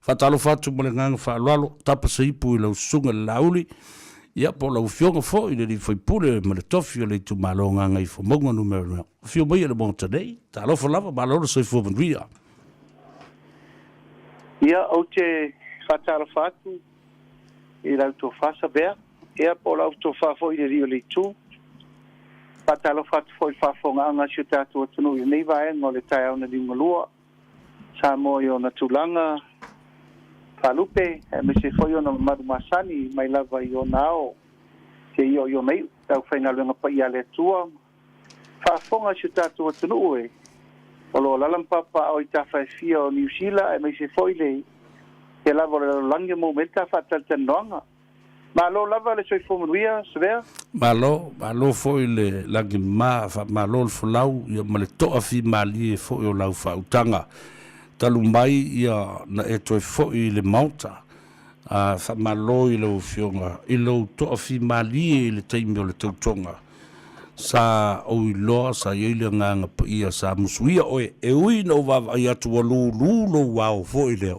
Whatalo fatu mo le nganga whaalalo, tapa sa ipu I lau sunga le lauli, ia po lau fionga fo I le li whaipule ma le tofi o le tu malo nganga I whamonga numero. Fio mai le monta nei, ta alofa lava, malo le soi fuamanria. Ia o te whatalo fatu, I lau to whasa bea, ia po lau to whafo I le rio le tu, whatalo fatu fo I whafonga anga si tātua tunu I nei vae ngō le tai au na li malua, sa mo I o na tulanga, Palupe, me se foi ona madu masani, mai lava I o nao, ke I o nei, tau whaina luenga pa I ale tua, whaafonga si tātua tunu e, o lo lalampapa o I tawhai fia o New Zealand, me se foi le, ke lava o le langi mo me ta whatatanoanga. Ma lo lava le soi fomanuia, sevea? Malo foi le langi malo le folau, ia ma le toa fi mali e foi o lau whautanga. Talu mai ia na e toi foi le mauta a malo I lo fionga I lo to fi mali le taimi o le tautonga sa o I loa sa ile nganga pa ia sa musuia oe e ui no va ia tu lu lo wow foi le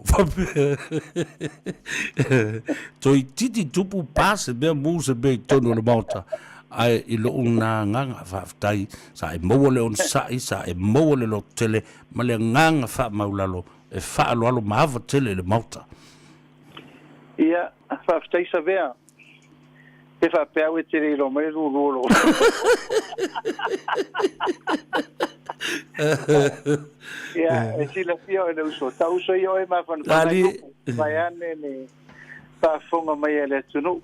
toi titi tupu passe be mu se be tono le mauta ai I lo una nganga whaftai sa e maua le on sa e maua le lo tele ma le nganga wha maulalo e wha alo maava tele le mauta. Ia, whaftai sa vea. E whapea we tere lo mai rūrōro. Ia, e sila fia o e uso. Ta uso I o e mawhanu. Mai ane ne whafonga mai e le tunu.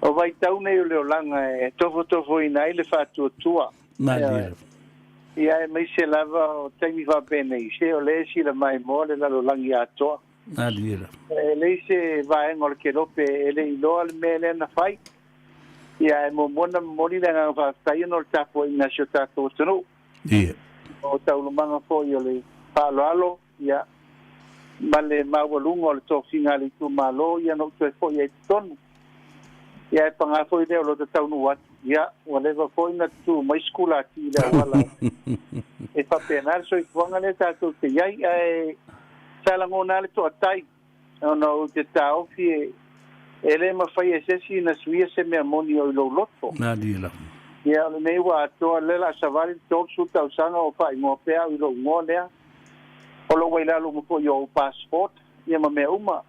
O vai tau nei o leo langa e tofo I nai le whātua tua. Ia e mai se lava o taimi whapene I se o le si la mai mo le lalo langi atoa. E le se vaenga o le kerope e le iloa le mele na whai. Ia e mo mona mori le ngā whātai no le tapo I nga sio tātou tanu. O tau lumanga fo I o le palo ia ma le mawalunga o le tofinga le tu malo ia no tue fo I e tonu. Ia e panga foi leo lo te tau nuat. Ia, whatever foi na tu mai skula ti lea wala. E whapenar so I kuanga le tātou te iai e salangona le to atai. Ona o te tau fi e le mawhai e sesi na suia se mea moni o I lo loto. Ia, le nei wa atoa lela savari tōk su tau sanga o whai ngō pēa I lo ngō lea. O lo waila lo mko I o passport. Ia ma mea uma.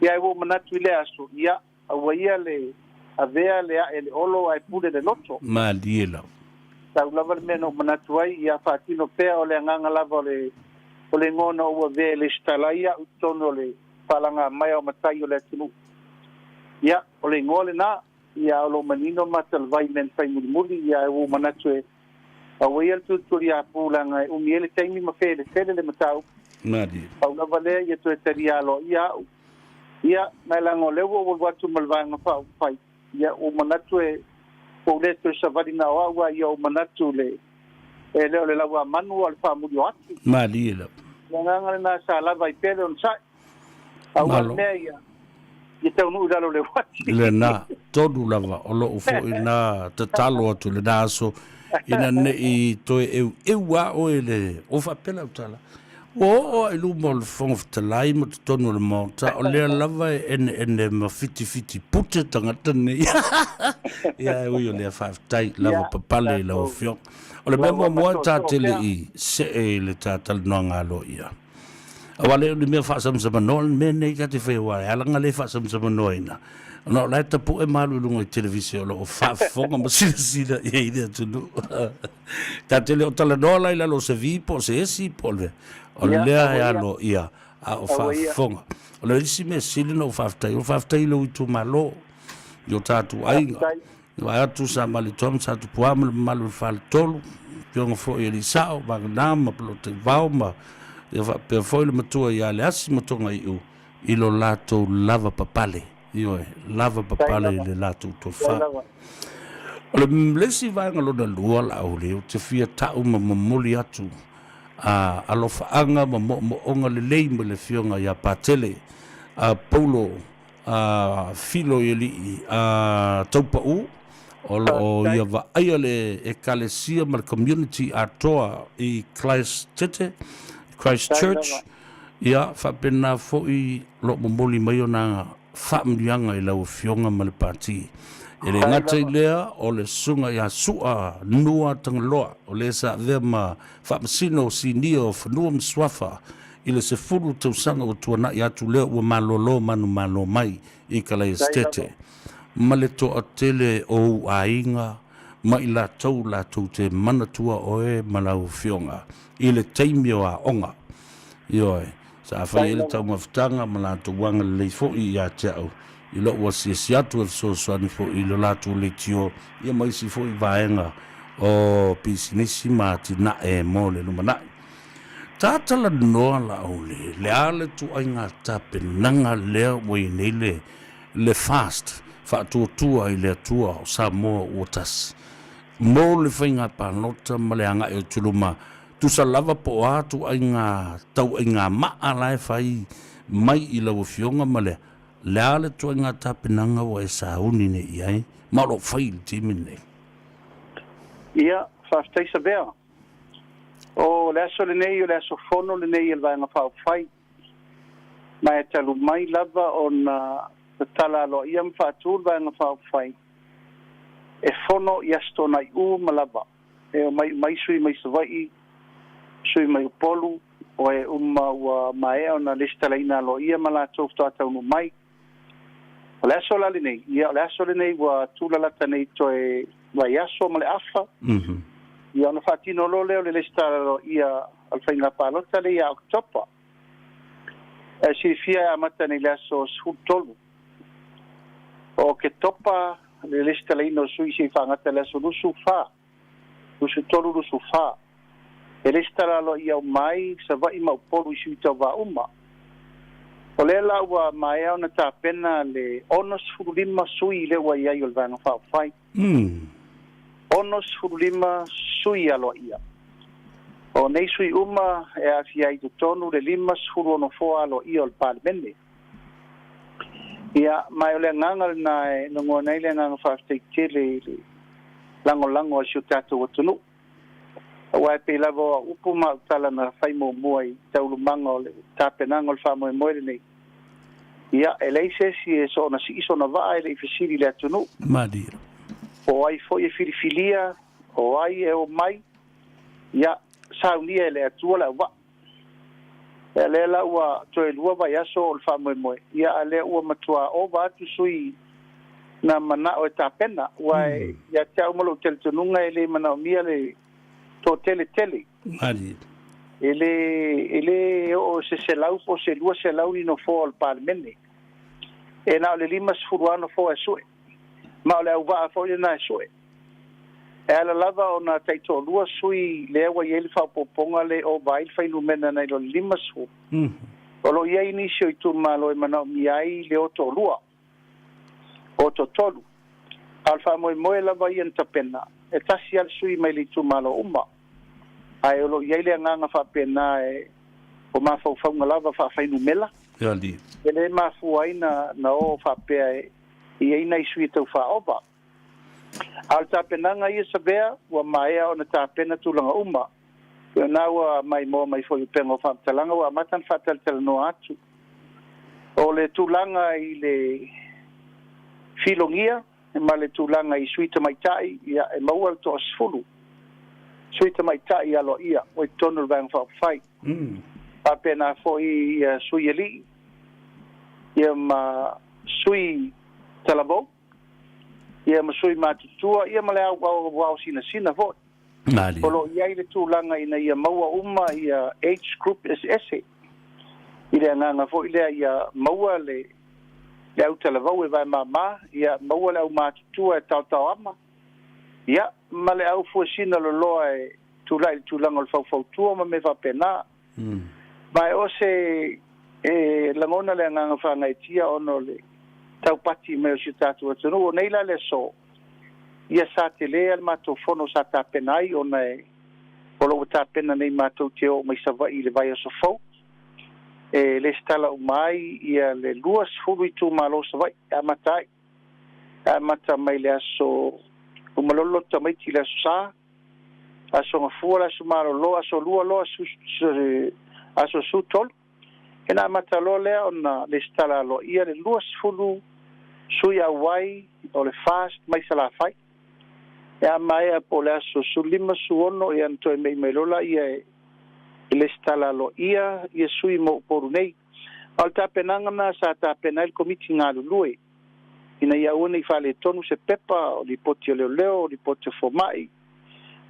Ia e wo manatu I le aso. Ia, awaia le avea le ele olo ai pule le loto maliela tau lava le meno manatu ai ia fatino pea o le nganga lava o le ngona o ve le stalaia utono le palanga mai o matai o le tunu ia o le ngole na ia o lo manino matal vai men fai muli ia o manatu e awaia tu turia pulanga o miele taimi ma fele le matau mali tau lava le ia tu terialo ia mai lango lewo o watu malvanga fa fai ia o manatu e o le to savadi na wa ia o manatu le e le lawa manu al fa mu ati mali la nganga na sala vai pele on sai au me ia te unu dalo le wati le na todo lava o lo fo ina tatalo atu le daso ina ne I to e wa o ele o fa pela utala o ilu mol fonf te lai mo te tonu le mauta o lea lava ene ma fiti pute tangata ne ia ui o lea whaftai lava papale la o fio o le memo mua tā tele I se e le tā tala noa ngā lo ia a wale o le mea whaasamsama noa me nei ka te wheware alanga le whaasamsama noa ina no lai tapu e malu lunga I televisio lo o whaafonga ma sila ia I lea tunu tā tele o tala noa lai lalo se vi po se esi po le o lea e alo ia a o whaafonga o le isi me sili no whaftai lo I tu malo I o tātu ainga Wa atu sa mali tom sa Tupua malu fal tolu pionga fo I sao ba nama Polataivao ma ia fa pe fo le matua ia le asi matonga I lo lato lava papale io lava papale le lato to fa o le mlesi va ngalo na lua la o le te fia tau ma moli atu a alo faanga mo onga le leimo le fionga ia patele a polo a filo ili a Tupua o ia va ai le ecclesia mal community atoa I Christchurch ia faapena foʻi loo momoli mai ona faamiliaga i lau fioga ma le pati e le gata i lea o le suga iā suʻa nua tagaloa o lē saavea ma faamasino o sinia o fanua ma suafa i le sefulu tausaga ua tuanaʻi atu lea ua malōlō manumalo mai i kalaistete ma le toʻatele o uʻāiga ma i latou te manatua oe ma lau fioga i le taimi o aʻoga ioe sa fai ele tau mafutanga ma latou aga lelei foʻi iā te aʻu i loo ua siasi atu e fesoasoani foʻi i lo latou le tio ia maisi foʻi vaega o pisinisi ma tinaʻe mo le lumanaʻi tatalanoa laʻauli leā le tuʻaiga tapenaga lea ua i nei le fast faatuatua i le atua o Samoa ua tasi mo le faiga palota ma le agaʻi o tuluma tusalava po atu ainga tau ainga maa lae fai mai i lau fionga ma le le tuaiga tapenanga ua e sauni ne iai ma lo fai le timi nei ia faafetaisa vea o le aso lenei o le aso fono lenei e le vaega faafai ma e talu mai lava ona tatala aloaʻia ma faatū le vaega faafai e fono i aso tonai ū ma lava e o mai sui mai savaʻi sui mai upolu o e uma ua mae ona lestalaina aloaʻia ma latou fatautaunu mai o le aso la lenei ia o le aso lenei ua tulalata nei toe vaiaso ma le afa ia ona faatino lo lea o le lestala aloaʻia o le faiga palota le ia oktopa e silifia e amata nei le aso sefulu tolu o ke topa le lestalaina o sui sei faagata le aso lusu fā lusu tolu lusu fā e le stara lo ia mai sa vai ma polu i suita va uma o le la ua mai ona tapena le onos fulima sui le wa ia i va na fa fai onos fulima sui alo ia o nei sui uma e a fia i tonu le lima fulu no fo alo ia o parlamento ia mai o le nganga na no ngona ile nganga fa tele lango si tato tunu wa pe lavo upu ma tala na fai mo moi taulu mango le tapenanga le famo mo le ia elise si so na si so na va ele fisili le tunu madi o ai foi filia o ai e o mai ia saunia le atua la va ele la wa to e lua vai aso le famo mo ia le ua matua o va tu sui na mana o tapena wa ia tau mo tel tununga ele mana mia le to tele ali ele o se lau po se lua se lau no fo al parlamento e na le limas furuano fo aso ma le uva fo na aso e ala lava ona taito lua sui le wa yel fa poponga le o vai fa ilumena na lo limas fu o lo ia inicio tu malo e mana mi ai le o to lua o to tolu alfa mo lava ia tapena e tasi al sui mai le tu malo uma ai o lo ia le nganga fa pena e o ma fa fa lava fa fa ilumela ya li ele ma fu ai na o fa pe e ai na sui tu fa oba al tapenanga ia sabea wa mai ona tapena tulanga uma na wa mai mo mai foi pengo fa talanga wa matan fatal tel no atu o le tulanga i le filongia e ma le tulanga i suita mai tai ia e mau al to asfulu suita mai tai alo ia o tonu van fa fai apena foi sui eli ia ma sui talabo ia ma sui matutua ia ma le au sina vo mali polo ia ile tulanga ina ia maua uma ia age group ss ile nganga fo ile ia maua le au talavau e vai mama ia maua le au matutua e tau-ama ia ma le au fuasina lo loa e tulanga le fau-fautua ma me whapena mai o se langona le nganga whangaitia ono le taupati me o si tatu atunu o neila le so ia sa te lea le matou fono sa tapena ai ona e polo tapena nei matou te o mai sava i le vai aso fau e le stala umai ia le luas fulu i tu malo savai amata mai le aso umalolo tamai ti le aso sa aso ngafua le aso malo lo aso lua lo aso sutol Ena matalo lea ona le stala lo ia le luas fulu sui awai o le fast mai sala fai. Ea mai a po le aso sulima suono ia ntoe mei lola ia le stala lo ia sui mo poru nei. Al tapenanga na sa tapena il komiti ngā lulue. Ina ia una I whale tonu se pepa o li poti o leo o li poti o fomai.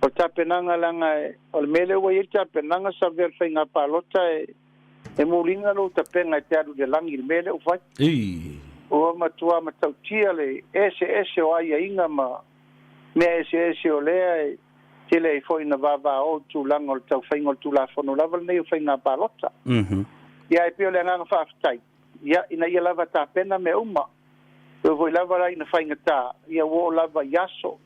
O tapenanga langa o le mele ua il tapenanga sa ver whai ngā palota e muringa lo tapenga te aru le langi le mele o whai. O matua matautia le ese o aia inga ma mea ese o lea te le foi na vava o tu langa o le tau whainga o tu la fono lava nei o whai ngā palota. Ia e pio le nganga whaafitai. Ia ina ia lava tapena me uma. Ua voi lava rai na whaingata. Ia wo lava yaso.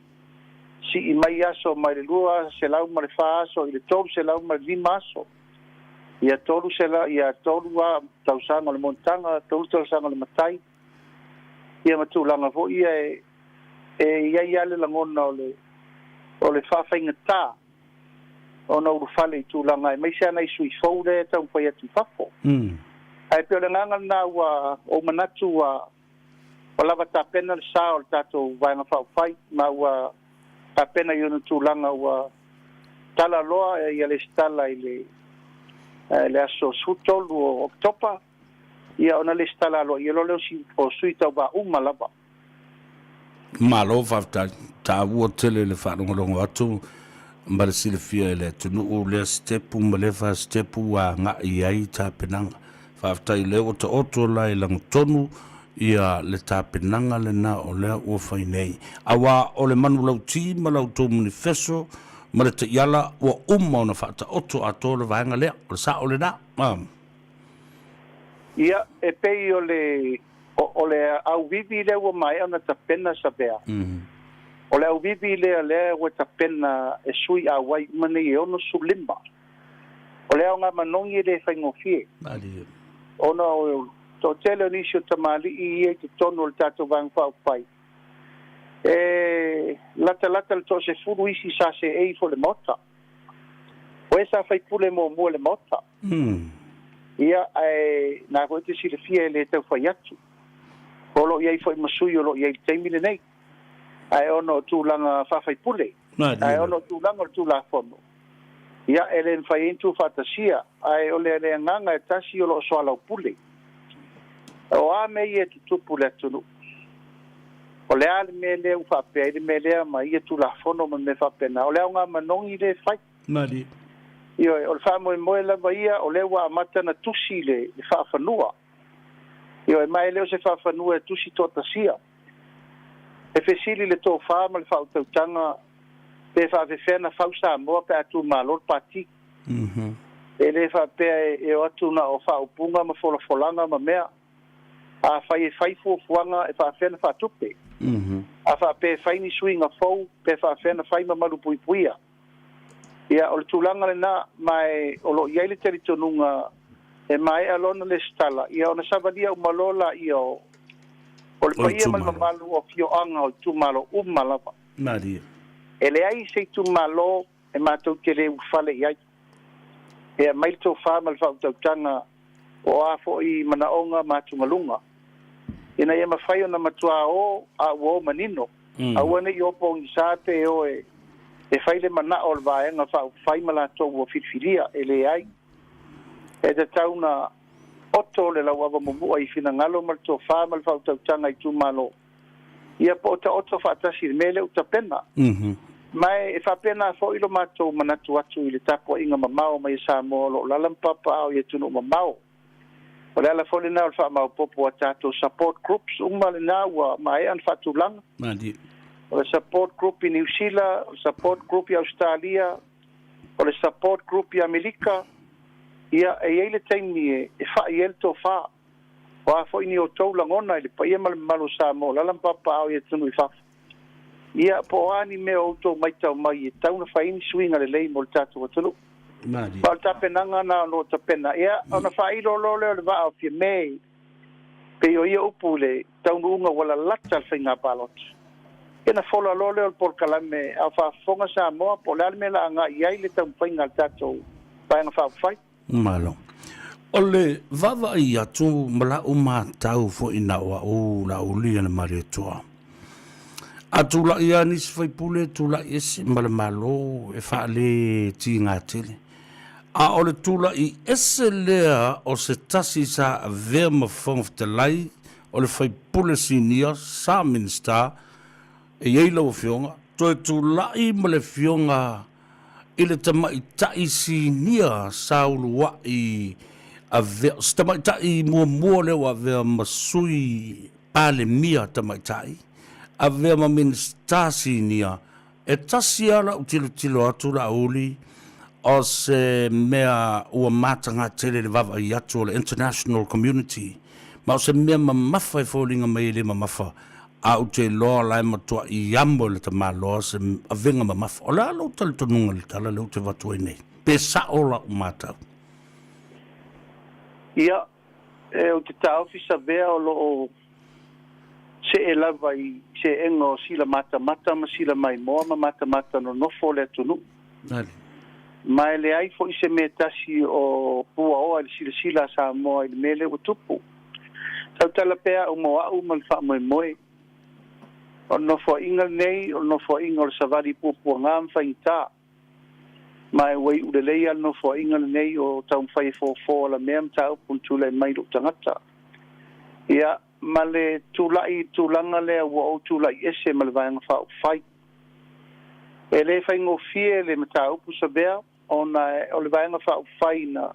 Si I mai yaso mai le lua se lau ma le whaaso. I le tolu se lau ma le lima aso. Ia tolu se lau, ia tolu wa tausanga le montanga, tolu tausanga le matai. Ia matulanga vo ia ia le langona o le whaafhaingata. Ona urufale I tūlanga. Mai se ana I sui fau le tau whai atu whafo. Ai pio le nganga na ua o manatu o lava tapena le sa o le tatou vaenga whai ma ua tapena I ona tūlanga ua tala loa ia le stala I le aso sutolu o oktopa ia ona le stala loa ia lo leo si o sui tau ba lava. Malo whafta ta ua tele le whanongolongo atu mbale silifia le tunu o le stepu malefa stepu a nga I tapenanga whaftai le o te oto lai lang tonu ia le tapenanga le na o lea ua whainei awa o le manu lau ti ma lau tō manifesto ma le te iala ua o na whata oto a tō le vaenga lea o le sa o le na ia e pei o le au vivi le ua mai ona tapena sa bea o le au vivi le ua tapena e sui a wai mane I ono sulima o le au ngā manongi le whaingofie ona o to tele nisio tamali I te tono le tato vang whau pai lata le to se furu isi sa se fo le mota o esa whai pule mo le mota ia nā koe te sile fia le tau whai atu o lo iai whai masui o lo iai teimile nei ai ono tūlanga whawhai pule ai ono tūlanga o tūla whono ia elen whai intu whatasia ai o le nganga e tasi o lo soalau pule o a mei e tutupu le tunu o le ale me le u whapea I le me lea ma ia tūla whono ma me whapena o le au ngā manongi le whai Io o le wha moe lava ia o le wa amata na tusi le whawhanua Io e mai leo se whawhanua e tusi totasia e fesili le tō wha ma le whautautanga pe whawhewhena whausa moa pe atu malor pati e le whapea e o atu na o whaupunga ma wholafolanga ma mea a whai fuafuanga e whawhena whatupe a whapea whaini suinga fau pe whawhena whai ma marupuipuia ia o le tūlanga le nā mai o lo iai le teritonunga e mai alona le stala ia ona savalia umalola ia o le paia malamalu o fioanga o tūmalo umalava e le ai se tūmalo e mātou te le ufale iai e mai tō wha ma le whautautanga o a fo'i manaonga mātungalunga ina ia mawhai o na matua o a uo manino a uane I opo I sa te o e whaile mana o le vaenga whai malato o whiwhiria e le ai. E te tauna oto le lau awa mumua I whina ngalo mal tō wha mal whautautanga I tūmalo. Ia po ta oto whaatasi le mele uta pena. Mai e whapena fo ilo mātou manatu atu I le tapo inga mamao mai sa mo lo lalampapa au I tunu mamao. O le ala fole na o le wha popo a tātou support groups umma le nā ua mai an whatulanga. O le support group I New Zealand, o le support group I Australia, o le support group I Amerika, ia e ele taimi e whai el tō wha. O a fo ini o tau langona I le paia malo sa mo, lalampapa au I tunu I whafu. Ia po ani me o tō mai tau mai e tauna whaini swinga le lei mo le tātou atunu. Pa o tapenanga na no tapena. Ia, ona whai lo le wha o fia mei, pe o ia upu le taunu unga wala lata al whainga palot. Ena fola lole o por kalame a fa fonga sa mo po la me la nga iai le tam fainga tato pa nga fa fai malo Ole vava I atu mala tau fo ina wa o Laauli ana Marietoa. Atu la ia ni se faipule tu la ese mala malo e faale ti ngatele. A ole tula I ese lea o se tasi sa vea mafong ftalai o le faipule sinia sa minsta e yeila o fionga. Toe tula I ma le fionga I le tamaitai sinia sa ulua I a vea, tamaitai mua leo a vea masui pale mia tamaitai. A vea ma minsta sinia e tasi ala utilo atu Laauli o se mea ua matanga tele le vava I atu o le international community. Ma o se mea mamafa e fōlinga mai le mamafa. A o te loa lai matua I ambo le ta maloa se a venga mamafa. O le alo tali tonunga le tala le o te watu nei. Pe sa ola o matau. Ia, o te taofisa vea o lo se e lava I se engo sila mata ma sila mai moa ma mata no nofo le tunu. Nari. Ma le ai fo I se me tasi o pua oa le sila sa moa I le mele o tupu. Tau tala pea o moa au mal wha moe. O nofo ingal nei, o nofo ingal savari pupua ngam whainta. Mai wei ulelei al nofo ingal nei o tau whai fo la meam tau puntule mai lo tangata. Ia, ma le tūlanga lea ua o tūlai ese ma le vaianga whao whai. E le whai ngofie le mata upu sa bea, o le vaianga whao whai na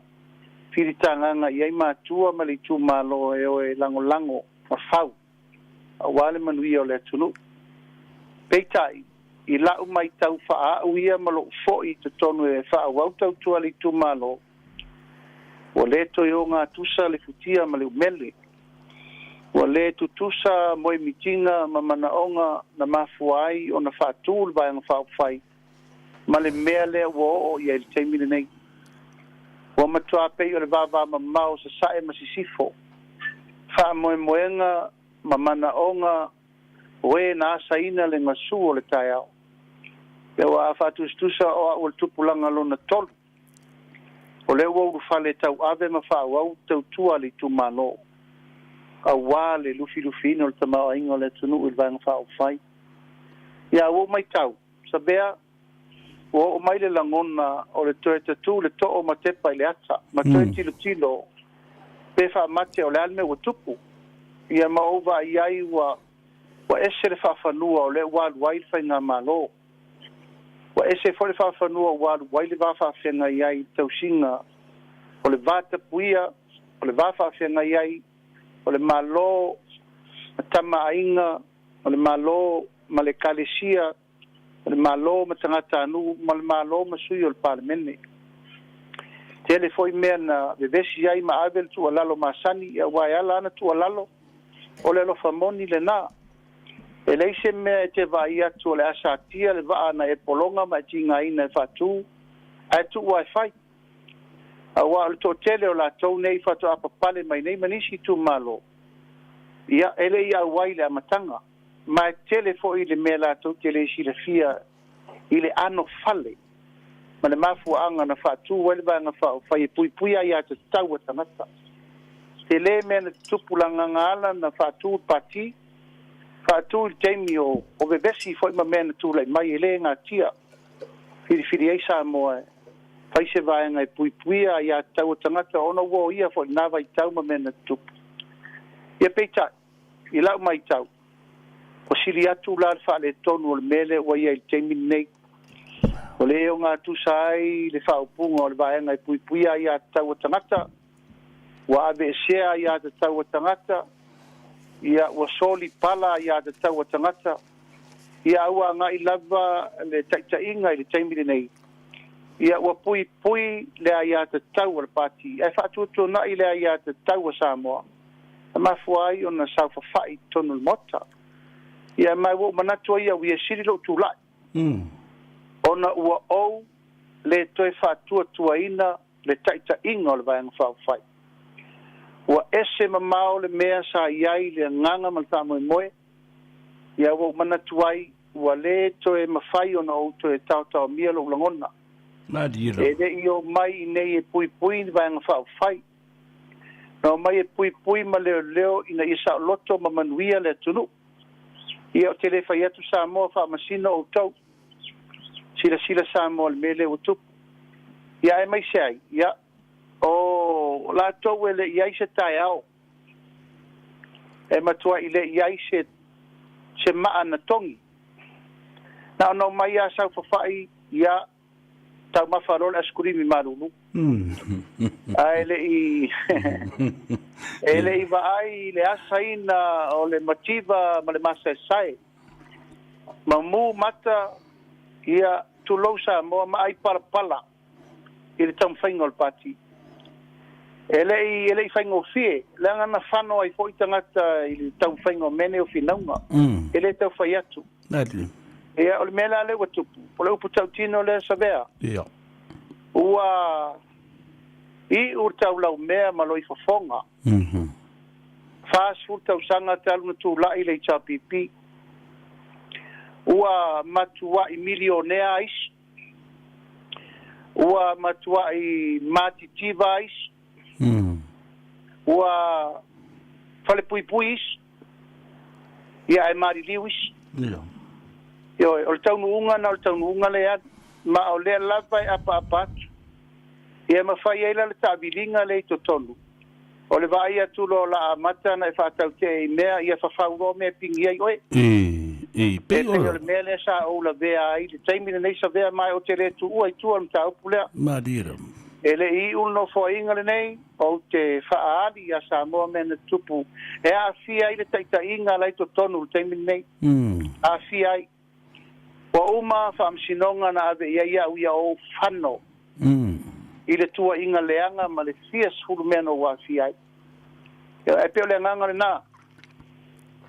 whiritanganga I ai mātua ma le tū malo e o e lango ma whau. A wale manui o le tunu. Peitai, I lau mai tau wha uia ma lo foi te tonu e wha wau tau tua le tū malo. O le toi o ngā tusa le futia ma le umele. O le tutusa moe mitinga ma manaonga na mafuai o na whātūl vai ang whauwhai. Ma le mea lea wo o I le teimine nei. O matua pei o le vava ma mau sa sae ma sisifo. Wha moe moenga ma manaonga oe na asaina le ngasu o le tai au. Pea a whātustusa o le tupulanga lona tolu. O le wau whale tau ave ma whāwau tau tua le tu malo. A wā le lufi no le tamau inga le tunu il vanga whao whai. Ia o mai tau. Sa bea, o mai le langona o le toe tatu le to o ma tepa I le ata. Ma toe tilo. Pe wha mate o le alme o tupu. Ia ma ova iai wa ese le whawhanua o le wālu wailwhai ngā malo. Wa ese fo le whawhanua wālu waile whawhawhenga iai tausinga o le vāta puia, o le whawhawhenga iai o le malo ma tama ainga, o le malo ma le kalesia, o le malo ma tangata anu, ma le malo ma sui o le palemene. Tele foi mea na vevesi ai ma avel tu alalo masani, ia waiala ana tu alalo, o le lo famoni le nā. E leise mea e te vai atu o le asatia le vaa na e polonga ma e tinga ina e whatu, a e tu wai whai. A wā le tō tele o la tau nei whatu apapale mai nei manisi tu malo. Ia ele ia wai le amatanga. Ma e tele fo I le mea la tau tele si le fia I le ano fale. Ma le mafua anga na whatu wale vanga whai e pui ai a te tau a tangata. Te le mea na tupulanga ngala na whatu pati, whatu teimi o bebesi fo ima mea na tūlai mai e le ngā tia. Whiri ei sa moa whaise vaenga e pui a ia tau a tangata ona wo ia fo ina vai tau ma mea na tupu. Ia peita, I lau mai tau. O siri atu la wha le tonu o le mele o ia I teimi nei. O le o ngā tusai le whaupunga o le vaenga e pui a ia tau a tangata. Wa ave sea ia te tau a tangata. Ia ua soli pala ia te tau a tangata. Ia ua ngai lava le taitainga I le teimile nei. Ia ua pui le ia te tau al pati. E whātuatu na I le ia te tau a Samoa. A mafuai o na sauwhawhai tonu le mota. Ia mai wo manatua ia ua siri lo tūlai. Ona ua ou le toi whātuatua ina le taitainga o le vaianga whawhai. Ua ese mamao le mea sa iai le nganga maltamo moe. Ia wo manatuai ua le toe mawhai ona o toe tau mia lo langona. Nā dira. E le I o mai nei e pui ni vaianga whao whai. no mai pui ma leo ina isa loto ma manuia le tunu ia o te le fai atu sa moa fa masino o tau sila sa moa le mele o tupu ia e mai sei ia o la tau ele ia se tai au e matua ile ia se maa na tongi na no mai a sa fai ia tau mafarol askurimi marulu ele i vai le asaina o le mativa ma le masa sai mamu mata ia tulosa mo mai pala ele tam faingol pati ele i faingo fie langa na fano ai foi tangata i tam faingo mene o finaunga ele tau fai atu nadi ia o le mela le watupu o le uputau tino le savea ia ua i urtau lau mea maloi fofonga fast food tau sanga talu na tula i le chapipi ua matua i milionea is ua matua i matitiva is ua fale pui is ia e mari liwis yo o tau nuunga le ad ma o le lava e apa ia mafai ai la le tabilinga le totonu o le vai atu lo la amata na e whātau te i mea ia whawhauroa mea pingi ai oe pe o le mea le sa o la vea ai le taimina nei sa vea mai o te le tu ua i tua mta upulea madira ele i uno fo inga le nei o te whaali a sa moa mea na tupu e a fia ai le taita inga lai totonu le taimina nei a fia ai wa uma whaamsinonga na ave ia uia o whano i le tua inga leanga ma le fia sulu mea no wa fia ai e peo le nganga le nā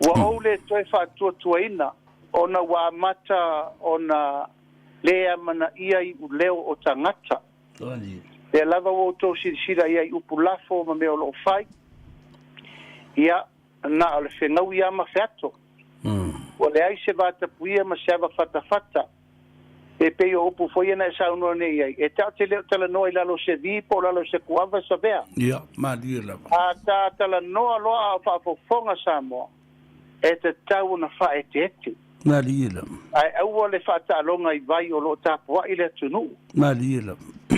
wa ou le toi whātua ina ona wa mata ona lea mana ia i uleo o tangata le lava o tō sira ia i upu lafo ma mea o lo fai ia na o le whenau ia ma whiato o le ai se vata puia ma se ava fata e pe o upu foi na sa uno nei ai e ta te le tala no ila lo se vi po la lo se kuava sa vea ia ma dia la a ta tala no lo a fa fonga sa mo e te tau na fa e te ma dia la ai au le fa ta longa i vai o lo ta po ile tunu ma dia la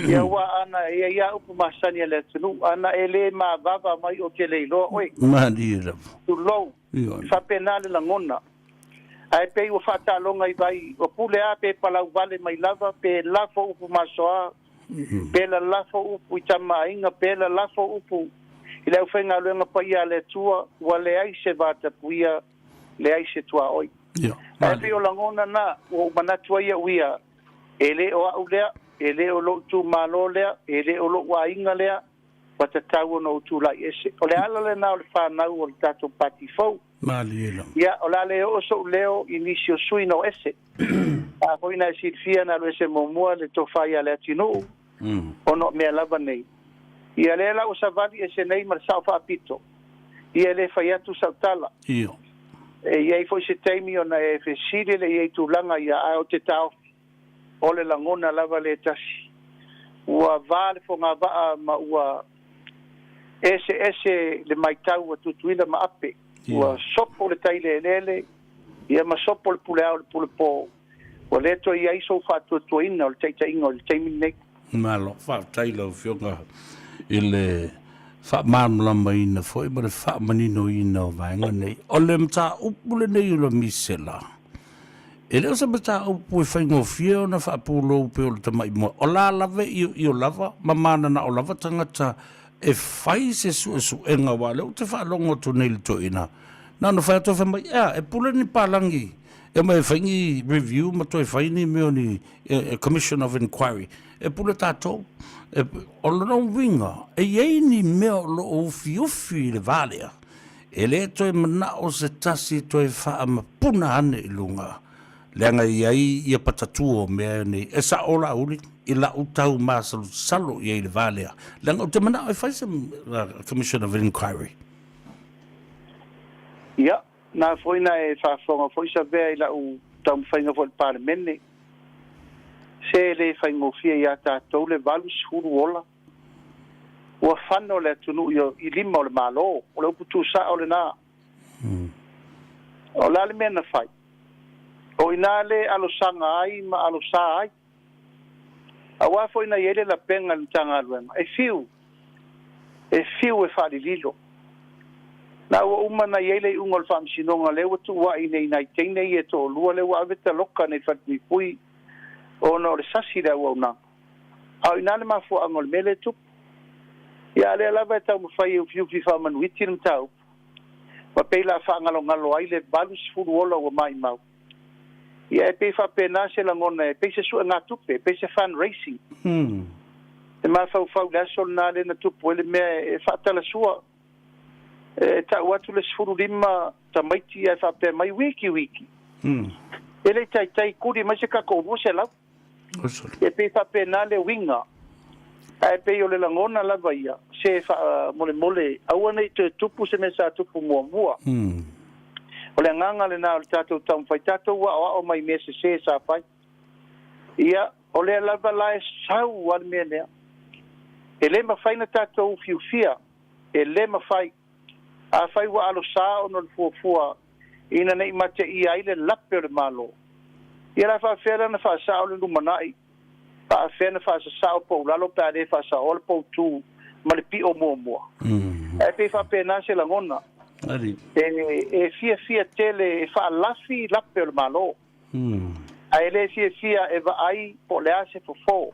ia wa ana ia upu masani le tunu ana ele ma baba mai o ke le lo oi ma dia la tu lo fa penale la ngona ai pe o fata longa i vai o pule a pe palau vale mai lava pe lafo upu masoa pe la lafo upu i tama inga pe la lafo upu i leu whenga luenga paia le tua wa le aise vata puia le aise tua oi ai pe o langona na o manatua ia uia ele o au lea ele o lo tu malo lea ele o lo wa inga lea wata tau no tu la ese o le ala le na o le whanau o le tato pati fau Maliela. Ia, o la leo so leo inicio sui no ese. A koina e silfia na lo ese momua le tofai ale atinu. Ono mea lava nei. Ia le la o savali ese nei mar sao fa apito. Ia le fai atu sautala. Ia. E ia i foi se teimi o na e fesile le ia i tulanga ia a o te tau. O le langona lava le tasi. Ua vale fo ngā vaa ma ua ese le maitau a tutuina ma ape. Ua sopo le taile lele ia ma sopo le pule au le pule po o le to ia iso fa to ina o le taita inga o le taimi nei malo fa taila o fionga ile fa mamla mai na foi ma le fa manino ina o vaenga nei o le mta upule nei lo misela ele o se mta upu faingo fio na fa pulo pe o le tamai mo o la lave io lava mamana na o lava tangata e fai se su enga wale o te fa longo to nei to ina na no fa to fa mai e pule ni palangi e mai faingi review ma to e fai ni me ni commission of inquiry e pule tato e o lo non vinga e ye ni me lo o fi le vale e le to e mana o se tasi to e fa ma puna ane lunga lenga ia patatu me ni e sa ola uli ila utau masal salo ia le vale lenga te mana e fai some commission of inquiry ia na foi na e fa fonga foi sa ve ila u tam fainga fo parlemene se le faingo fia ia ta to le valu suru ola ua fano le tunu yo I lima o le malo o le uputu sa o le na o la le mena fai o ina le alosanga ai ma alosa ai awa foi na yele la penga le tanga luenga e fiu e whalililo na ua uma na yele unga le whamsinonga le watu wa I nei nai teine I e tō lua le wa aveta loka nei whatmipui o no le sasi le ua unanga au ina le mafua angol mele tupu ia le lava e tau mawhai e ufiu fi whamanuiti na mtau ma peila whaangalo ai le balus furu ola ua mai mau ia e pei whapena se langona e pei se sua ngā tupe pei se fundraising e mawhau le aso na le na tupu ele mea e whaatala sua e tau atu le sifuru lima ta maiti e whapea mai wiki ele tai kuri mai se kako uvo se lau e pei whapena le winga e pei o le langona lava ia se mole aua nei te tupu se me sa tupu mua o le nganga le na o le tatou tau whai tatou wa o mai mese se sa whai ia o le lava lae sau al mea lea e le mawhai na tatou fiufia e le mawhai a whai wa alo sa o no le fuafua ina nei mate I ai le lape o le malo ia la whawhera na whaasa o le lumanai whaafena whaasa sa o pou lalo pe ade whaasa o le pou tu ma le pi o mua e pe whapena se langona e fia tele e whaalafi lape o le malo a ele fia e va ai po le ase fo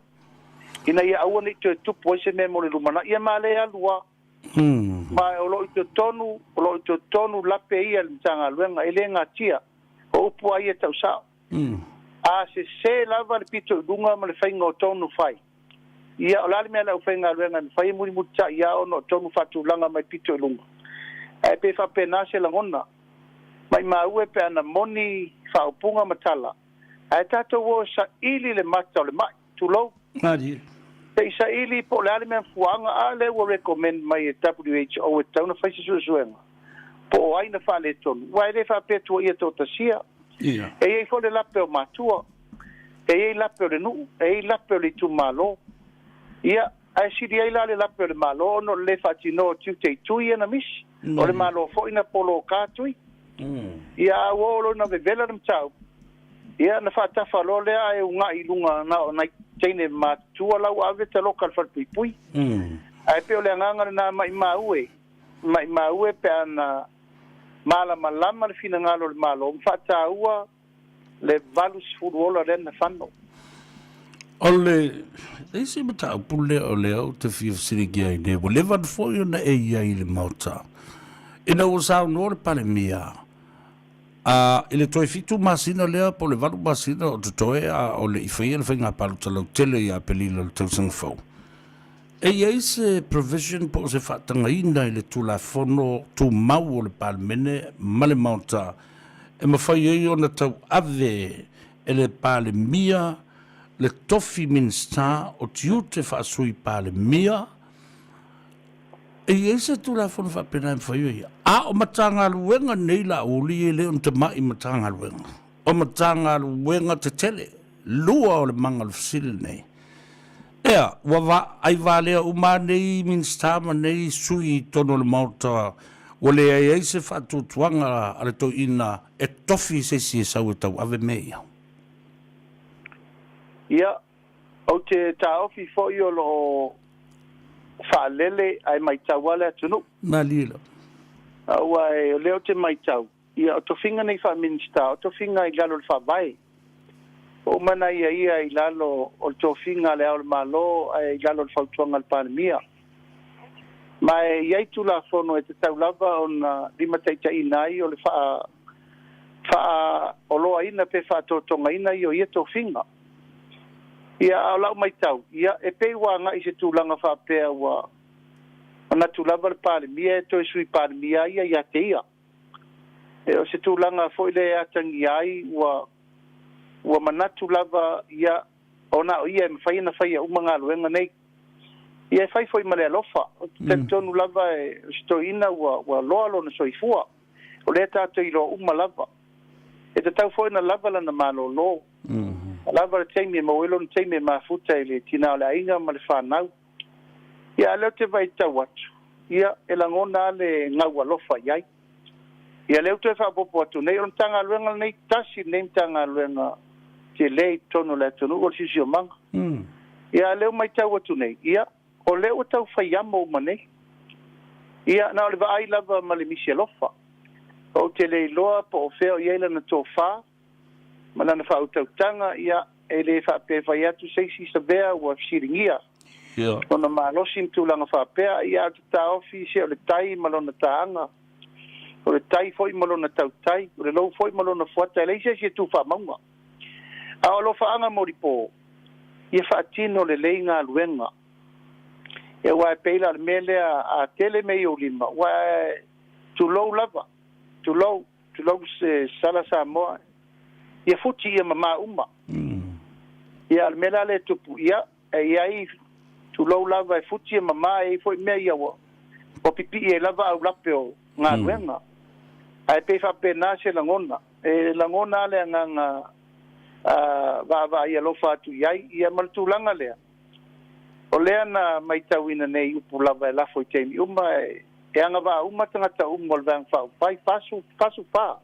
ina ia aua ni te tupu ese me mo le lumana ia ma le alua ma o lo i te tonu lape ia le mtanga luenga ele ngatia o upu ai e tau sao a se lava le pito dunga ma le whainga o tonu whai ia o lali mea lau whainga luenga ni whai muri muta ia o no tonu whatu langa mai pito lunga e pe whapena se langona mai maue pe ana moni whaupunga matala e tato wo sa ili le mata o le mai tulou te isa ili po le ale mea fuanga a le wo recommend mai e WHO e tauna whaisi suenga po aina whale tonu wa ele whapetua ia tō tasia e ei fo le lape o matua e ei lape o le nuu e ei lape o le tu malo ia ai siri ai la le lape o le malo no le whatino tiu te tui ena misi o le malo fo ina polo kātui ia wolo na vevela na mtau ia na whatafa lo lea e unga I lunga na o nai teine matua lau ave te lokal whalpui ai pe o le anganga na mai maue pe ana malama le fina ngalo le malo mfata ua le valus furuola le na whano ole isi mata pule ole au te sirigi ai ne wo levan fo yo na e ai le mauta ina o sa no le pale mia ele toi fitu masina le po le valu masina o toe o le ifai le finga palu talo tele ya pelilo le tau fo e ese provision po se fatanga ina le tula fono tu mau le palmene male mauta e mafai yo na tau ave ele pale mia le tofi minsta o tiu te whaasui pale mia e ese tula fono whapena e mawhai ia o matanga luenga nei la uli e leo te mai matanga luenga o matanga luenga te tele lua o le manga le fasile nei ea wawa ai valea uma nei minsta ma nei sui tono le mauta o le ai se whatutuanga ale to ina e tofi se si sau e tau ave mea ia o te taofi fo i o lo whaalele ai mai tau ale atunu na lila aua e leo te mai tau ia o to finga nei wha minsta o to finga I lalo le whawai o mana ia I lalo o to finga le au le malo I lalo le whautuanga le panemia ma e iai tu la fono e te tau lava o na lima teita inai o le wha o loa ina pe wha totonga ina I o ia to finga ia au lau mai tau ia e pei wanga I se tūlanga whapea wa ana tūlava le panemia e to sui panemia ia te ia e o se tūlanga fo ile atangi ai wa manatu lava ia ona o ia e mwhaina whaia umanga luenga nei ia e whai foi male alofa te tonu lava e sto ina wa loalo na soifua o le tato I lo uma lava e te tau foi na lava lana malo lo lava le teime mo ilo na teime mafuta I le tina o le ainga ma le whanau Ia leo te vai tau atu. Ia elangona le ngau alofa iai. Ia leo te whapopo atu. Nei on tanga luenga nei tasi nei tanga luenga te lei tono le tonu o sisi o manga. Ia leo mai tau atu nei. Ia o leo tau whaiama o manei. Ia na ole vai lava ma le misi alofa. O te lei loa po o feo iela na tō wha. Malana whautautanga ia e le whape whai atu seisi sabea ua fisiringia. Ona malosi mtulanga whapea ia atu tā ofi se o le tai malona tāanga. O le tai foi malona tautai. O le lau foi malona fuata. E leise se tu whamaunga. A o lo whaanga moripo. Ia whaatino le lei ngā luenga. E wai peila le mele a tele mei o lima. Wai tu lou lava. Tu lou se sala sa moa. Ia futi ia mama uma. Ia le mele le tupu ia. E iai tu lou lava e futi ia mama e foi mea ia wa. O pipi e lava au lape o ngā luenga. Ai pe whapena se langona. E langona le nganga va ia lofa atu iai. Ia maltulanga lea. O lea na mai tauina nei upu lava e lafo i teimi uma e anga wa uma tangata o le vang whau pai fasu pā.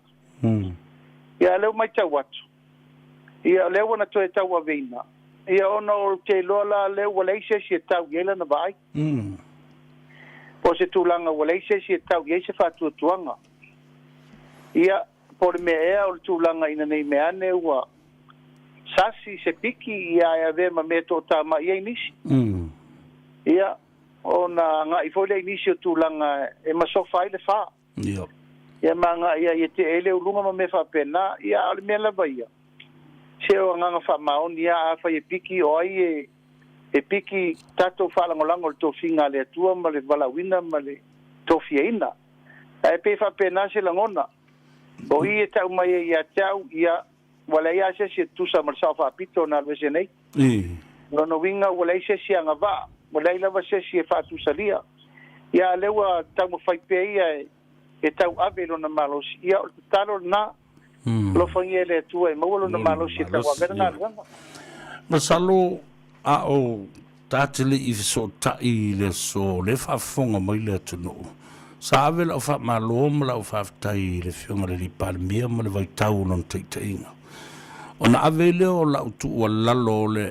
Ia leo mai tau atu. Ia leo wana toe tau a veina. Ia ona o te lola leo waleise si e tau iela na vai. Po se tūlanga waleise si e tau iei se whātua tuanga. Ia po le mea ea o le tūlanga ina nei meane ua sasi se piki ia e ave ma me tō tāma ia inisi. Ia, o na ngā i fōle inisi o tūlanga e masofa i le whā. Ia ma ngā ia i te ele ulunga ma me whapena, ia ale mea lava ia. Se o nganga whamaoni ia a whai e piki o ai e piki tato whalangolango le tō whinga le atua ma le walawina ma le tō whiaina. E pe whapena se langona. O i e tau mai e ia tau ia wala ia se tusa mal sa fa pito na vese nei no winga wala se anga va wala ila va se fa tu salia ia lewa tau fai pe ia e tau ave no na malos ia o talo na lo fangiele tu e mo no malos se tau ave na masalo a o tatele i so ta i le so le fa fonga mai le tu no sa ave la fa malom la fa tai le fiona le palmia mo le vai tau non teinga ona avele o la tu o lalo le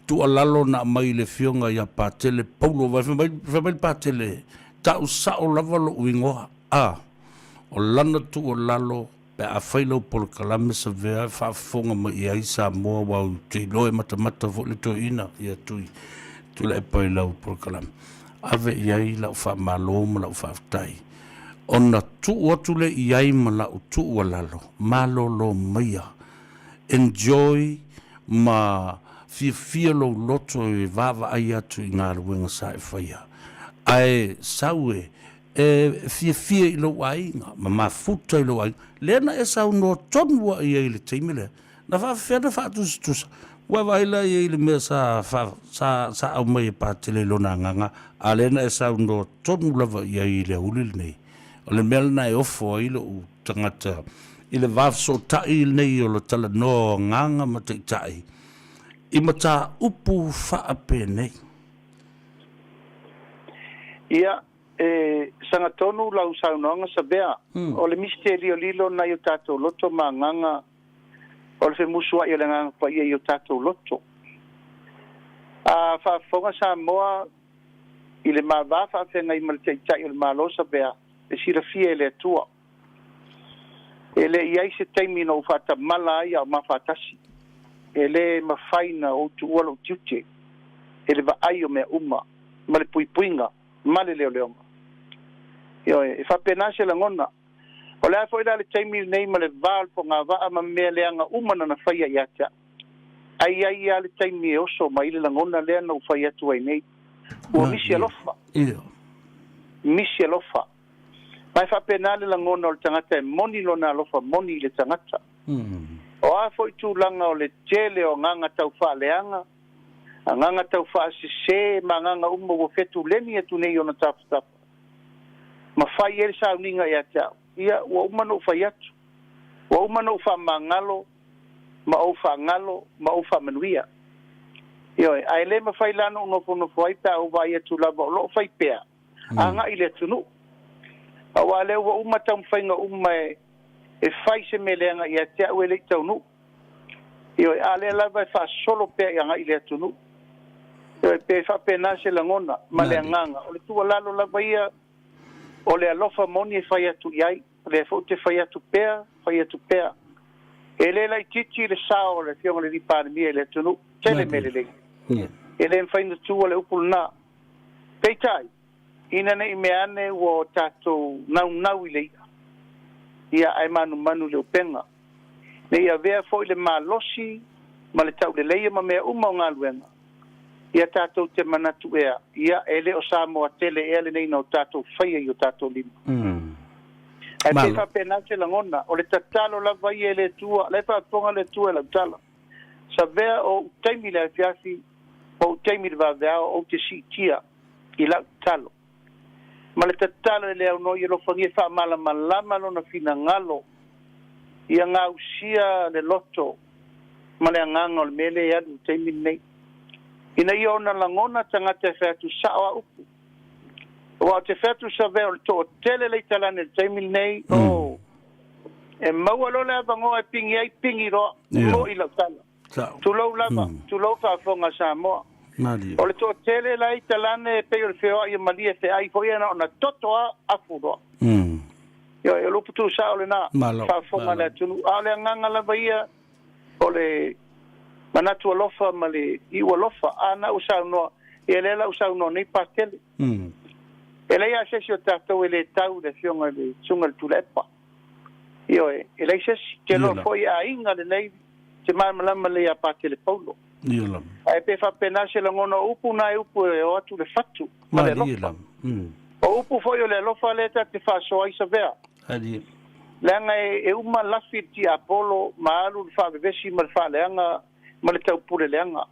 tu o lalo na mai le fionga ia patele paulo vai vai patele ta usa o lava lo wingoa o lana tu o lalo pe a failo por kalame se vea fa fonga mai ia isa mo wa te loe mata vo le to ina ia tu le pai lau por kalame ave ia la fa malom la fa tai ona tu o tu le ia ma la tu o lalo malo lo mai enjoy ma fia lo loto e vava ai atu i ngā ruenga sa e whaia. Ai saue fia i lo ainga, ma futa i lo ainga. Lena e sau no tonua i eile teimile. Na whawhena whātusa. Wawaila i eile mea sa au mai e pātele lo nā nganga. A lena e sau no tonu lava i eile ulil nei. O le mea na e ofo i lo u tangata i le vafso tai nei o le tala no nganga ma te tai. I mata upu whaape nei. Ia, sanga tonu lau saunonga sa bea. O le misterio lilo na i o tātou loto ma nganga. O le whemusua i o le nganga pa i o tātou loto. A whaafonga sa moa i le maa whawhenga i ma le tai o le maa losa bea. E sira fia e le atua. Ele iai se taimi no fata mala ia o mafatasi. Ele mafaina o tu walo tiute. Ele va ai o mea uma. Ma le puipuinga. Ma le leo leonga. Io e fa penase la ngona. O le afo ila le taimi nei ma le val po ngā vaa ma mea leanga uma na whaia iatea. Ai ia le taimi e oso ma ile la ngona lea na ufai atu ai nei. Ua misi alofa. Misi alofa. Mai fa penale la ngona o le tangata e moni lo na alofa moni le tangata. O a foi tu langa o le tele o nganga tau wha leanga. A nganga tau wha se ma nganga umo o fetu leni e tu nei o na tapu. Ma fai ere sa uninga ia tau. Ia ua umano fai atu. Ua umano fa mangalo, ma o fa ngalo, ma o fa manuia. Io ai le mafai lano no fono foi pa o vai tu la lo fai pea. Anga ile tunu. Awa le wa uma tam fainga uma e fai se melenga ia te o ele tunu. Io ale la vai fa solo pea anga ile tunu. Io pe fa pena se langona malenganga. O le tu la lo la vai o le alofa moni fai atu iai. Le fo te fai atu pea, fai atu pea. Ele la titi le sao le fionga le ripar mi ele tunu. Tele mele. Ele fai no tu le upulna. Peitai. Ina nei meane wo tato nau ile. Ia ai manu le upenga. Ne ia vea foi le malosi, ma le tau le leia ma mea uma o ngā luenga. Ia tato te manatu ea. Ia ele o Samoa tele ea le nei no tato whaia i o tato lima. E te whapena te langona, o le tatalo la vai e le tua, le whaponga le tua la utala. Sa vea o teimi le fiasi, o teimi le vaveao, o te sitia i la utalo. Ma le tatalo e le au no i lo whangia wha malama lo na fina ngalo. Ia ngā usia le loto, ma le anganga o le mele e anu teimi nei. Ina i ona langona tangata e whatu sawa upu. Wa te whatu sa vea o le to tele le talane le teimi nei, o e maua lo le avangoa e pingi ai pingi roa, mo i la tala. Tulau lava, tulau whafonga Samoa. O le to tele la i talane pe o le wheo i malia te ai foi ana ona totoa afuroa. Yo e lupu tu sa o le na whafonga le tunu. A le anganga lava ia o le manatu alofa ma le iwa lofa. Ana usau noa, e lela usau noa nei patele. E lei a sesi o tātou e le tau le fionga le tunga le tulepa. Io e lei sesi, ke lo foi a inga le nei, te malama le a pate le paulo. Ai pe fa pena se langona upu na upu e o atu le fatu. O upu foi o le lofa le ta te fa so ai sa vea. Langa e uma lafi ti Apollo ma alu fa vesi ma fa leanga ma le tau pule leanga.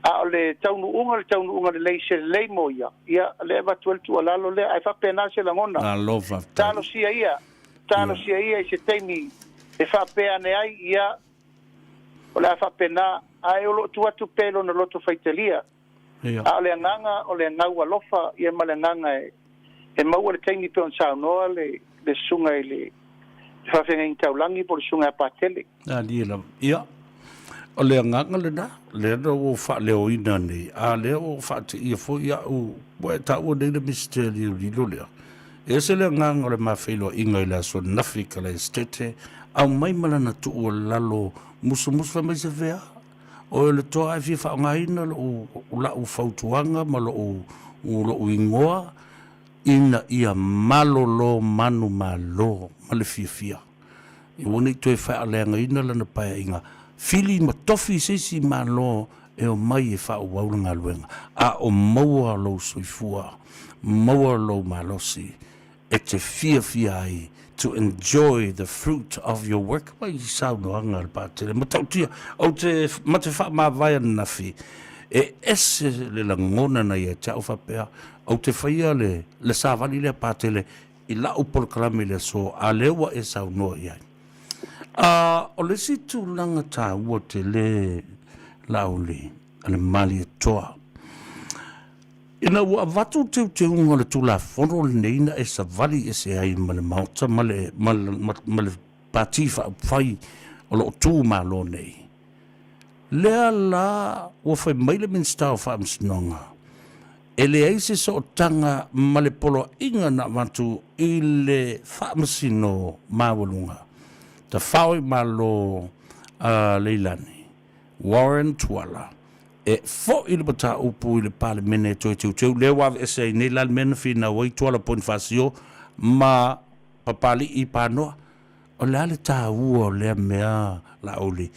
A le taunu unga le leise le moia ia le va tu alalo le ai fa pena se langona talo sia ia i se temi e fa pena ne ai ia o le fa pena ai o lo tu pelo no loto faitelia a le nganga o le ngau alofa ia ma le nganga e mau le temi pe on sa no le sunga le fa fenga in taulangi por sunga patele ia o le nganga le na le o fa le o ina nei a le o fa te ia fo ia o ta o de misteri li lo le ese le nganga le mafelo inga la so nafika le stete au mai mala na tu o lalo musu fa mai se vea o le to ai fi fa ngai na o la o fautuanga ma lo o ingoa ina ia malo lo manu malo ma le fia i woni to fa le ngai na la na pa inga fili ma tofi sisi malo e o mai e fa o waulanga luenga a o maua lo soifua maua lo malosi e te fia ai to enjoy the fruit of your work mai sa no anga pa te ma tautia o te ma te fa ma vai na fi e ese le langona na ia tau fa pe o te faia le sa vali le pa tele i la o por klame le so a lewa e sa no ia o le situ langa ta ua te le Laauli ale mali toa. Ina ua vatu te unga le tula fono le neina e sa vali e se ai ma le mauta ma le patifa fai o lo tu ma lo nei. Lea la ua fai maile min stau fa amsinonga. E le eise so tanga ma le polo inga na vatu i le fa amsino mawalunga. Ta fau malo leilani Warren Tuala e fo il bata upu il parlemene to le wa se ne la men fina wai Tuala pon fasio ma papali I pano o la le ta u le mea Laauli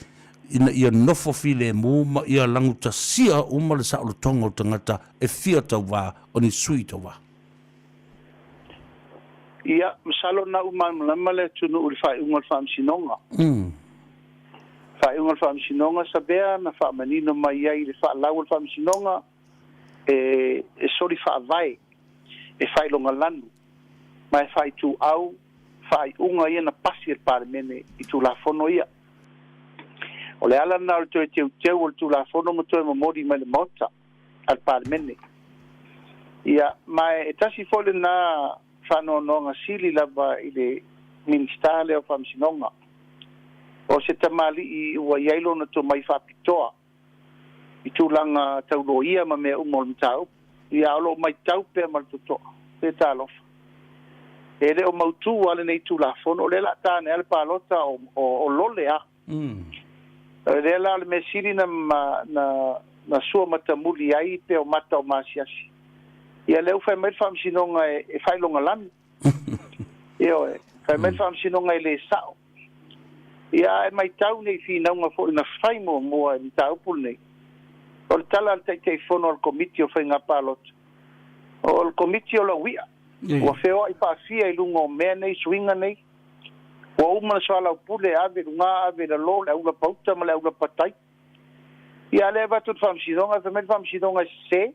ina ia nofo file mu ma ia languta sia uma le sa o tongo tangata e fia ta wa oni suita wa ia masalo na uma le tunu ul fai ungal fam sinonga fai ungal fam sinonga sabea na fa manino mai ai le fa laul fam sinonga e sori fa vai e fai longa lanu mai fai tu au fai unga ia na pasi el parmene I tu la fono ia O le ala na o le teu o le tulafono ma toe mamori mai le mota al palemene. Ia, mai e tasi fole na whanoanonga sili lava i le ministale o whamsinonga. O se tamali i ua iailo na to mai whapitoa. I tūlanga taulo ia ma mea umol mtau. Ia alo mai tau pe mal tutoa. Pe tālofa. E le o mautu ale nei tulafono. O le la tāne ale pālota o lole a. Le la le mesiri na sua matamuli ai pe o mata o masiasi. Ia leu fai mai whamsinonga e whailonga lami. Ia oe. Fai mai whamsinonga e le sao. Ia e mai tau nei whinaunga fo ina whai mua e tau pul nei. O le tala al tei fono al komiti o whai ngā pālota. O le komiti o la wia. Ua wheo i whaafia i lunga o mea nei, swinga nei. Ua umana swala o pule ave, runga ave la lo, le aula pauta ma le aula patai. Ia le batut whamsinonga, fai mai whamsinonga se.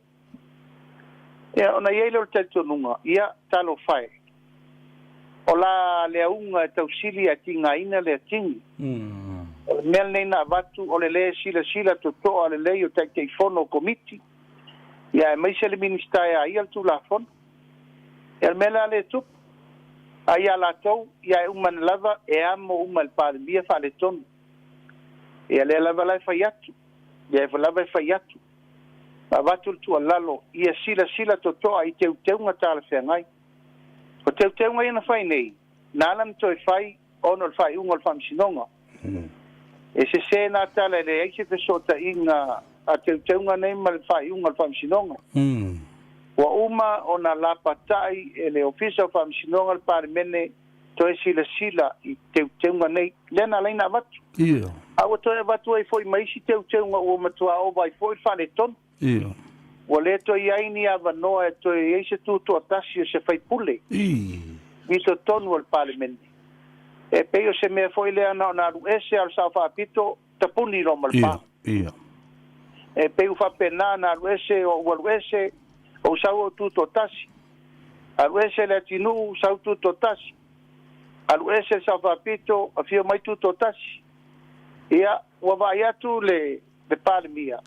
Ia ona iei leo le nunga. Ia talo whai. O la leaunga tausili a tinga ina le tingi. Mel nei na vatu o le sila to o le o tei fono komiti. Ia mai se le ministai a ia tu la fono. Ia mela le tup. A ia la tau, ia uman lava e amo umal pale bia fa le tonu. Ia le lava lai fai atu. Ia lava fai atu. A vatu tu lalo. Ia sila to a i teunga tala whengai. O teunga ia na fai nei. Nālam toi fai, ono le fai unga le whamsinonga. E se nā tala le eise te sota inga a teunga nei ma le fai unga le whamsinonga. Wa uma o na lapatai e le ofisa o whamsinonga le parimene toi sila i teunga nei. Lena leina vatu. Awa toi vatu ai foi maisi teunga ua matua o vai foi whale ton. Wa le toi aini ava noa e toi eise tu atasi o se fai pule. Vito tonu al parimene. E peo se mea foi lea na ruese al sa whapito tapuni ro malpa. E peo whapena na ruese o ruese o sau o tuto tasi. A ruese le tinu sau tuto tasi. A ruese sa whapito a fio mai tuto tasi. Ia ua vai atu le palimia.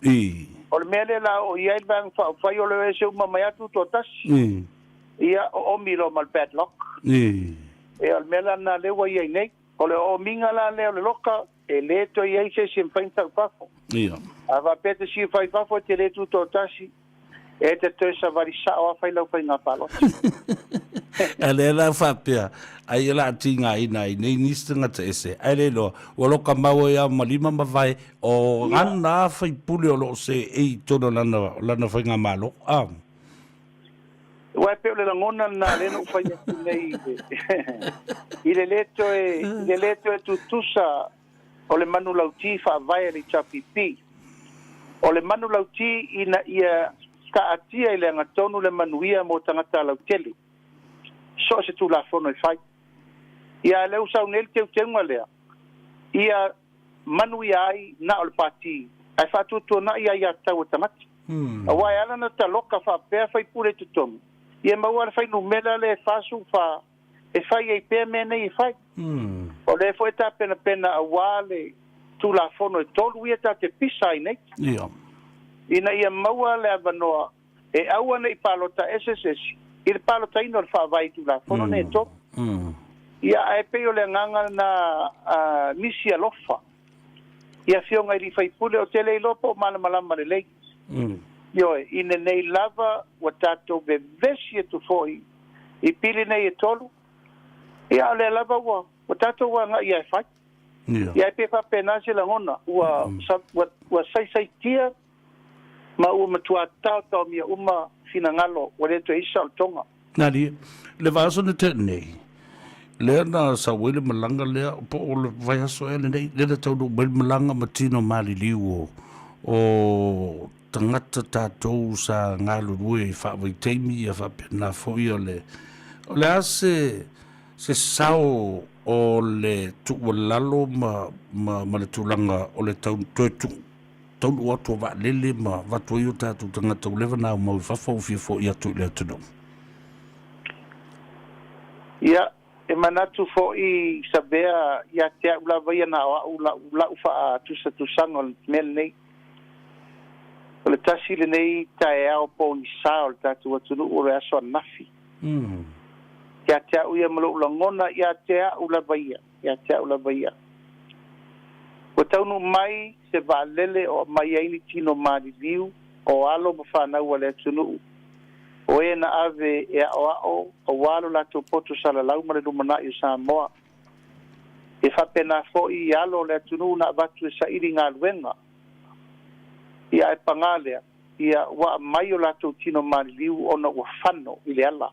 O le mele la o iai bang whai o le ruese uma mai atu tuto tasi. Ia o miro mal padlock. E al mela na lewa iai nei. O le o minga la leo le loka. E le to iai se si mpainta upafo. A va pete si fai pafo te le tuto tasi. E te te sa varisa o a fai lau fai ngā palo. E le la whapea. Ai la tinga ina i nei nistinga te ese. Ai le loa. Ua loka maua ia malima mawai. O ngana fai pule o lo se ei tono lana fai ngā malo. Ua peo le langona na lena ufai atu nei. I le leto e tutusa o le manu lauti wha vai li chapipi. O le manu lauti ina ia ka atia i le angatonu le manuia mo tangata lautele. So se tu la fono i fai. Ia le usau nel teunga lea. Ia manuia ai na o le pati. Ai fatu tu na ia tau o tangati. Awai ala na ta loka wha pēr fai pure tutonu. Ia maua le fai numela le fasu fa e fai e pēr mene i fai. O le fo e ta pena awa le tu la fono e tolu ia ta te pisa i nei. Ina ia maua le avanoa e aua nei palota SSS. I le palota ino le whaavai tu la fono ne to. Ia e peo le nganga na misi alofa. Ia fionga i fai pule o tele i lopo o malama le lei. Ioe, ina nei lava wa tato ve vesi e tu foi. I pili nei e tolu. Ia le lava wa tato wa nga ia e fai. Ia e pepa penase la ngona. Wa sai tia ma ua matua tau mia uma fina ngalo wa leto isa o tonga. Nari, le vaso ne te nei. Lea na sa wele malanga lea po o le vai aso ele nei. Lea tau do wele malanga matino mali liu o tangata tātou sa ngalo rue i whawai teimi i a whapena fōi o le ase se sao o le tuwa lalo ma le tūlanga o le tau taunu atu wa lele ma watu i o tātou tangata ulewa nā mau whawhau fia fōi atu i le atunu. Ia, e manatu fo'i sabea ia te ula vai na ula ufa tu sango mel nei o le tasi le nei tae ao po ni sa o le tatu atunu o le aso nafi ia te uia malo ula ngona ia te ula vai o taunu mai se valele o mai ai ni tino mali liu o alo mafana wale tunu o e na ave e o walo la to poto sala lau mare lumana i Samoa e fa pena fo i alo le tunu na batu sa iringa luenga ia e pangale ia wa mai o la to tino mali liu ona wa fano i le ala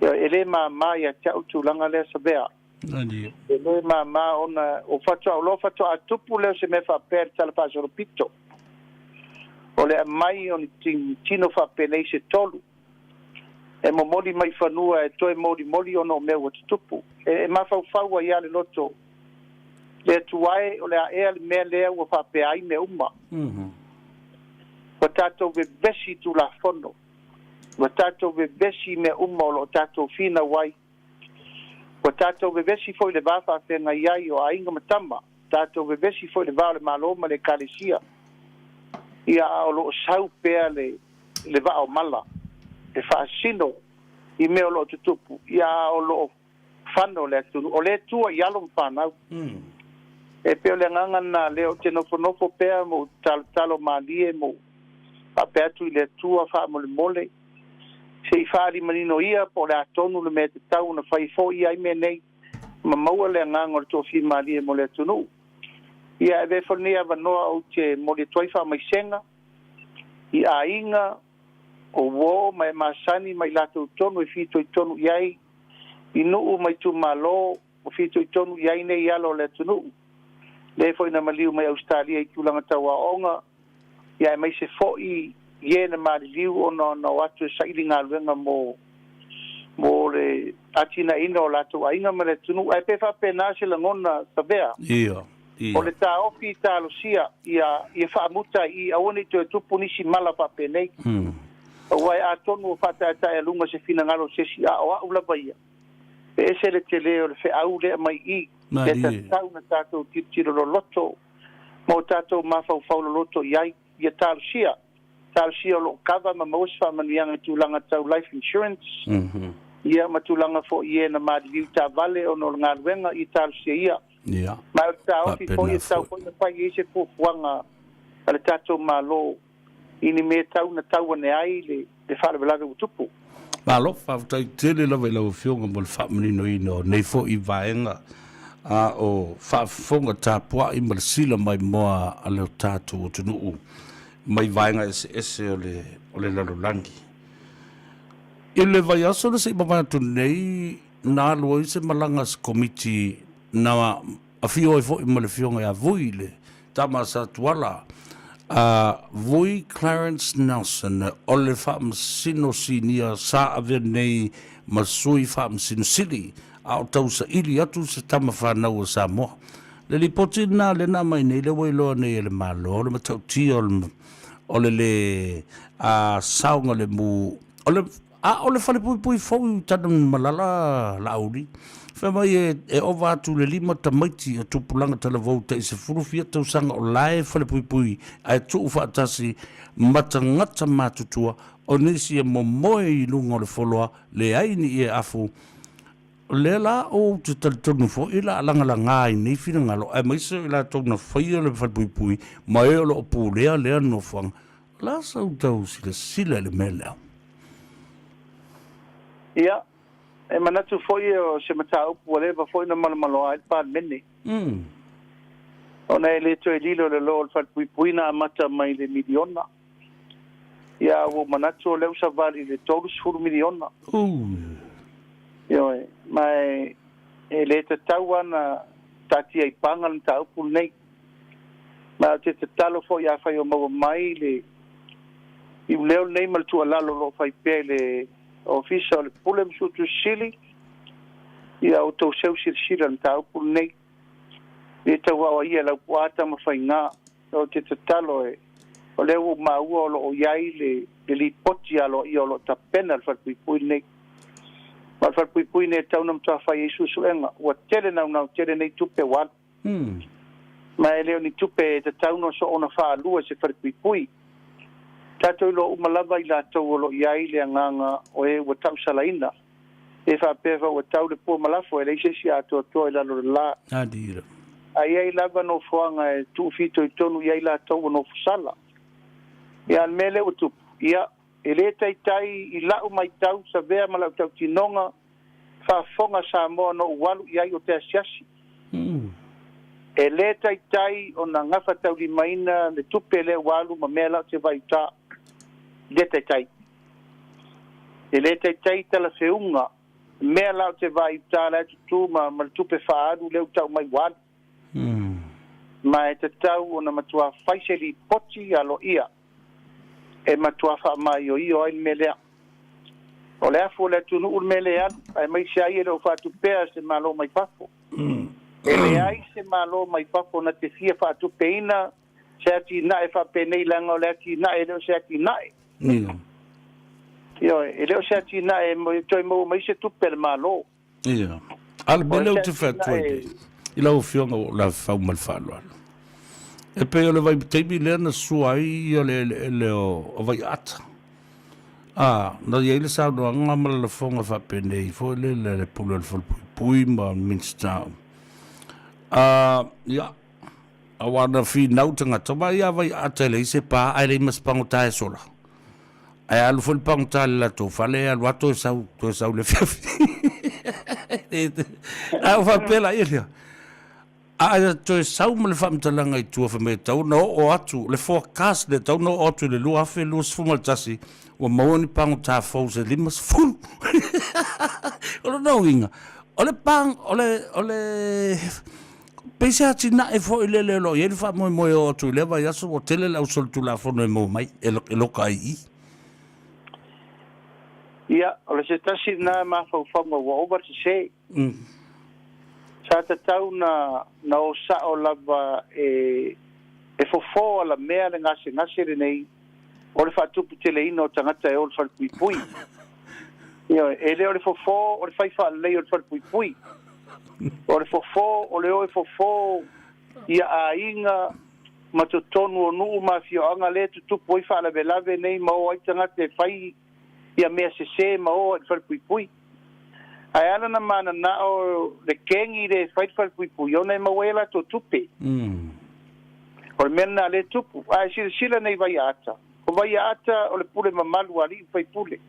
ele ma ia tau tulanga le sabea Nani. ele ma ona o fato a tupu le se me fa per tala fa so pito o le mai on tino fa penei se tolu e mo moli mai fanua e toi moli ono me o tupu e ma fa ia le loto le tuai o le ae me le o fa pe ai me uma o tato ve besi tu la fondo o tato ve besi me uma o tato fina wai o tato ve besi foi le va fa pe ngai ai o ainga matama tato ve besi foi le va le maloma le kalisia ia o lo sau pea le va o mala e fa sino i me o lo tupu ia o lo fano le tu o le tua ia lo fana e pe le nganga na le o te no pea mo talo malie mo a pe tu le tua fa mo le mole se fa li manino ia po le atonu le me tau na fai fo ia i me nei ma mau le nganga o to fi malie mo le tunu ia e vefonia vanoa o te mo le toifa mai senga i ainga o wo mai masani mai lato tonu e fito i tonu iai i nuu mai tu malo o fito i tonu iai nei yalo le tunu le foi na maliu mai Australia i tulanga tawa onga ia mai se foi ie na maliu ono no watu sa ilinga luenga mo le atina ino lato ainga mai le tunu ai pe fa pena se la ngona sabea Ia. o le taofi talosia ia faamuta i aone te tupu nisi mala papenei o wai atonu fatatae lunga se finangalo se si a o ula baia e ese le tele o le feau le mai i le tatau na tatou tiro lo loto mo tatou mafaufau lo loto iai ia talosia lo kava ma mausfa manianga tulanga tau life insurance ia matulanga fo ie na madiliu tavale o no ngaluenga i talosia ia Yeah. Ma tau fi foi tau foi na pai ese fuanga ale tato malo ini me tau na tau ne ai le fala bela tupu Malo fa tai tele la vela o fionga mo fa menino ino nei fo I vaenga a o fa fonga Tapua I Marsila mai moa ale tato o tunu mai vaenga ese o le lalolangi ile vai aso le se baba tu nei na lo se malanga committee na a fio fo I mole fionga ya voile tamasa tuala voi Clarence Nelson ole fam sino sinia sa ave nei masui fam sino sili au tausa ili atu se tamafa na o Samoa le lipoti na le na mai nei le wailo nei le malo le matauti ole le saunga le mu ole fale pui fo tanu malala Laauli fa mai e ova tu le lima tamaiti o tupulanga tala vouta I se furufia tau sanga o lae fale pui ai tu fa tasi matangata matutua o nisi e momoe I lunga le foloa le aini e afu le la o te talitonu fo ila langa I nei fina ngalo ai mai se ila tona whaia le fale pui mai o lo opu lea no fang la sau tau sila le melea ia e manatu foi o se matau wale va foi na malo ai pa meni ona ele to elilo le lo fa pui na mata mai le miliona ia o manatu le usa vali le todos furu miliona ia mai ele te tawana tati ai pangal tau pu nei ma te talo foi ia fa o mai le I leo nei mal tu ala lo fai pele official pulem su tu sili ia o tau seu sila na tau pul nei e tau awa ia lau puata ma fai ngā o te tatalo e o leo maua o lo o iai le li poti alo ia o lo tapena al fai pui nei Ma fa pui ne tau nam ta fa Yesu suenga wa tele na tele nei tupe wan ma ele ni tupe te tau no so ona fa lua se fa pui tato lo umalava ila tau lo iai le nganga o e wa tau salaina e fa peva wa tau le po malafo ele se sia to ila lo la adira ai lava no foanga e tu fito I tonu iai la tau no fusala ia mele o tu ia ele tai I lau mai tau sa vea malau tau tinonga fa fonga sa mo no walu iai o te asiasi ele tai o na ngafa tau li maina le tupe le walu ma mela te vai ta le tai ele tai tala feunga mela te vai ta la tu ma tupe fa adu le tau mai walu ma te tau o na matua faiseli poti alo ia e matua fa mai o ai melea o le afu le tunu ul melea ai mai sai ele o fa tu pe se malo mai papo ele ai se malo mai papo na te fia fa tu peina se ati na e fa pe nei langa o le ati na ele o se ati na io ele o se ati na e mo toi mo mai se tu per malo ia al bele te fa tu ila o fionga la fa mal falo e pe le vai tebi le na suai le o vai ata na ele sa do ngama le fonga fa penei fo le pulo fo pui ma minsta ya awana fi nautanga toma ia vai ata le se pa ai mas pangota e sola ai alu fo pangota la to fale al wato to sa le fi fa pela ia to sau mo le famtalanga I tua fa me tau no o atu le forecast le tau no atu le lua fe lua sfuma tasi o maoni pango ta fo se limas fu o no inga ole pang ole pesa tina e fo le lo ye fa mo o tu le va ya so o tele la sol tu la fo no mo mai e lo kai ia ole se tasi na ma fo mo over to say sa te tau na o sa o lava e fofo ala mea le ngase renei o le whatupu tele ino tangata e o le whalpui ia e le o le fofo o le whaifa lei o le whalpui o le fofo o le o e fofo ia a inga matotonu o nuu mafioanga le tutupu i wha lave nei ma o ai tangata e whai ia mea se ma o le whalpui ai ana na mana na o le kengi le faitfal pui ona ma wela to tupe o mena le tupu ai sila nei vai ata o le pule mamalu ali fai pule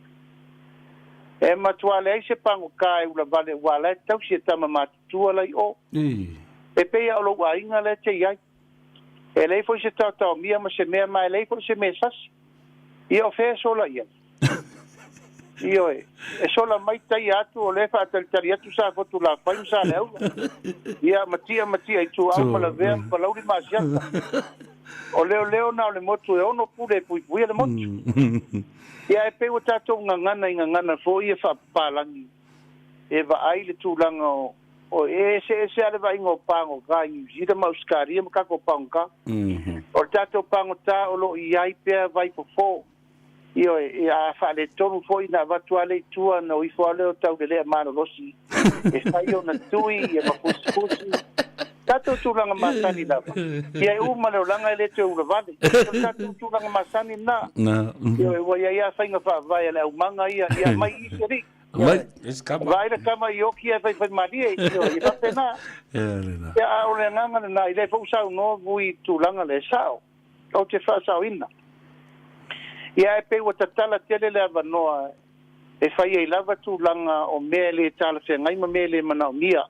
e matuale se pango kai ula vale wala tau se tama matua lai o e pe o lo ainga le te ai e le foi se tau mia ma se mea mai le foi se mesas e o fe sola ia io e sola mai tai atu o le fa tali atu sa fotu la fa sa le ia matia I tu au la ve pa lauri ma Asiata o leo na le motu e ono pule pui le motu ia e pe o tato ngana fo ia fa palangi e va ai le tulanga o se ale va ingo pango ga i jida mauskari ma ka ko panga o tato pango ta o lo iai pe vai fo io a fa le tonu foi na vatuale tua no I fo le tau le mano losi e fai ona tui e ma pusi tato tulanga masani la ia uma le langa le te ura vale tato tulanga masani na io ia fainga fa vai le umanga ia mai iseri vai le kama yoki e fai maria io ia pena ia o le nganga na ile fo sa no vui tulanga le sao o te fa sa ina ia e pe o tatala tele le avanoa e fai e lava tulaga o mea le talafeagai ma mea le manaʻomia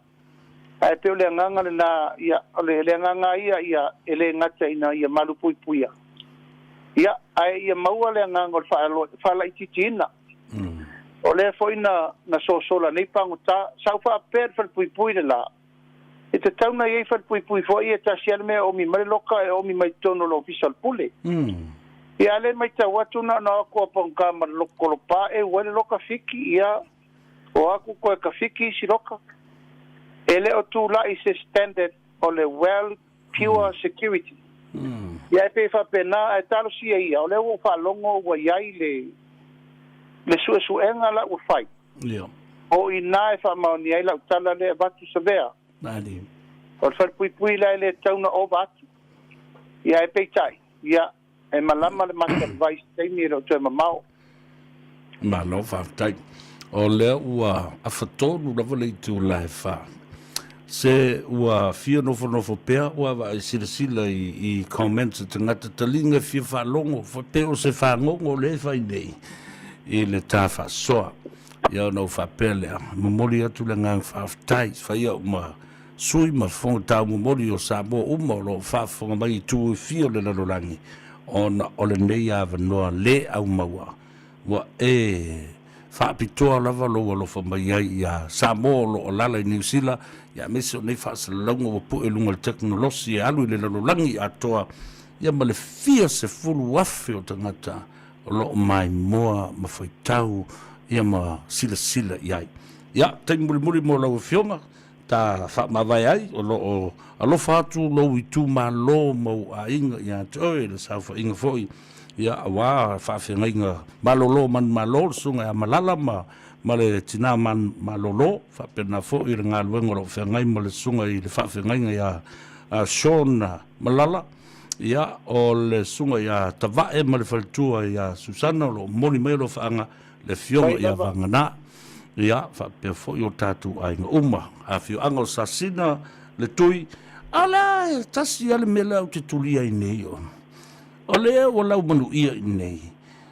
ae pe o le agaga lenā ia o le agaga ia e lē gataina ia malupuipuia ia ae ia maua le agaga o le faalaʻitiitiina o lea foʻi na sosola nei pagotā sau faapea le falepuipui le la e tatauna iai falepuipui foʻi e tasi ale mea omi ma le loka e omi mai tono lo ofisa le pule ia le mai tau atu na ko pangka ma loko pa e wele loka fiki ia o aku ko ka fiki si loka ele o tu la is standard o le well pure security ia pe fa pena e talo si ia o le o fa longo wa ia le su enga la o fai o ina e whamaoni ai lau tala le batu sa vea. Nani. O whai pui lai le tauna o batu. Ia e peitai. Ia e malama le mata vai teimi ro te mamao. Malo whaftai. O lea ua awhatonu lava le tu lai wha. Se ua fia nofo pea ua wa i sila i comments te ngata talinga fia whalongo. Peo se whangongo le whai nei. I le tā whasoa. Ia nau whapele. Mamori atu le ngang whaftai. Whai au ma sui ma whonga tau mamori o Samoa uma o lo whafonga mai i tū i fia le lalorangi. Ona o le nei awa noa le au maua. Wa whaapitoa lava lo alofa mai ai ia Samoa lo o lala i New Zealand. Ia mese o nei whaasalalonga wa pu e lunga le teknolosi e alu i le lalorangi atoa. Ia ma le fia se fulu afe o tangata. O lo mai moa ma whaitau. Ia ma sila iai. Ia, tai muri mo lau fionga. Ta whaamawai ai. O lo o alofa atu lo i tū ma lo mau a inga. Ia te oe le sa wha inga foi. Ia awa whaafenga inga malolo man malolo sunga ia malala ma le tina man malolo whaapena fo i ngā luenga lo whengai ma le sunga i le whaafenga inga ia Sean malala ia o le sunga ia tawae ma le whaltua ia Susana lo moni mai lo whaanga le fionga ia wangana ia whaapea fo i o tātu a inga uma a fio anga o sasina le tui ala tasi ale mela au te tulia i nei o o lea o lau manu ia i nei.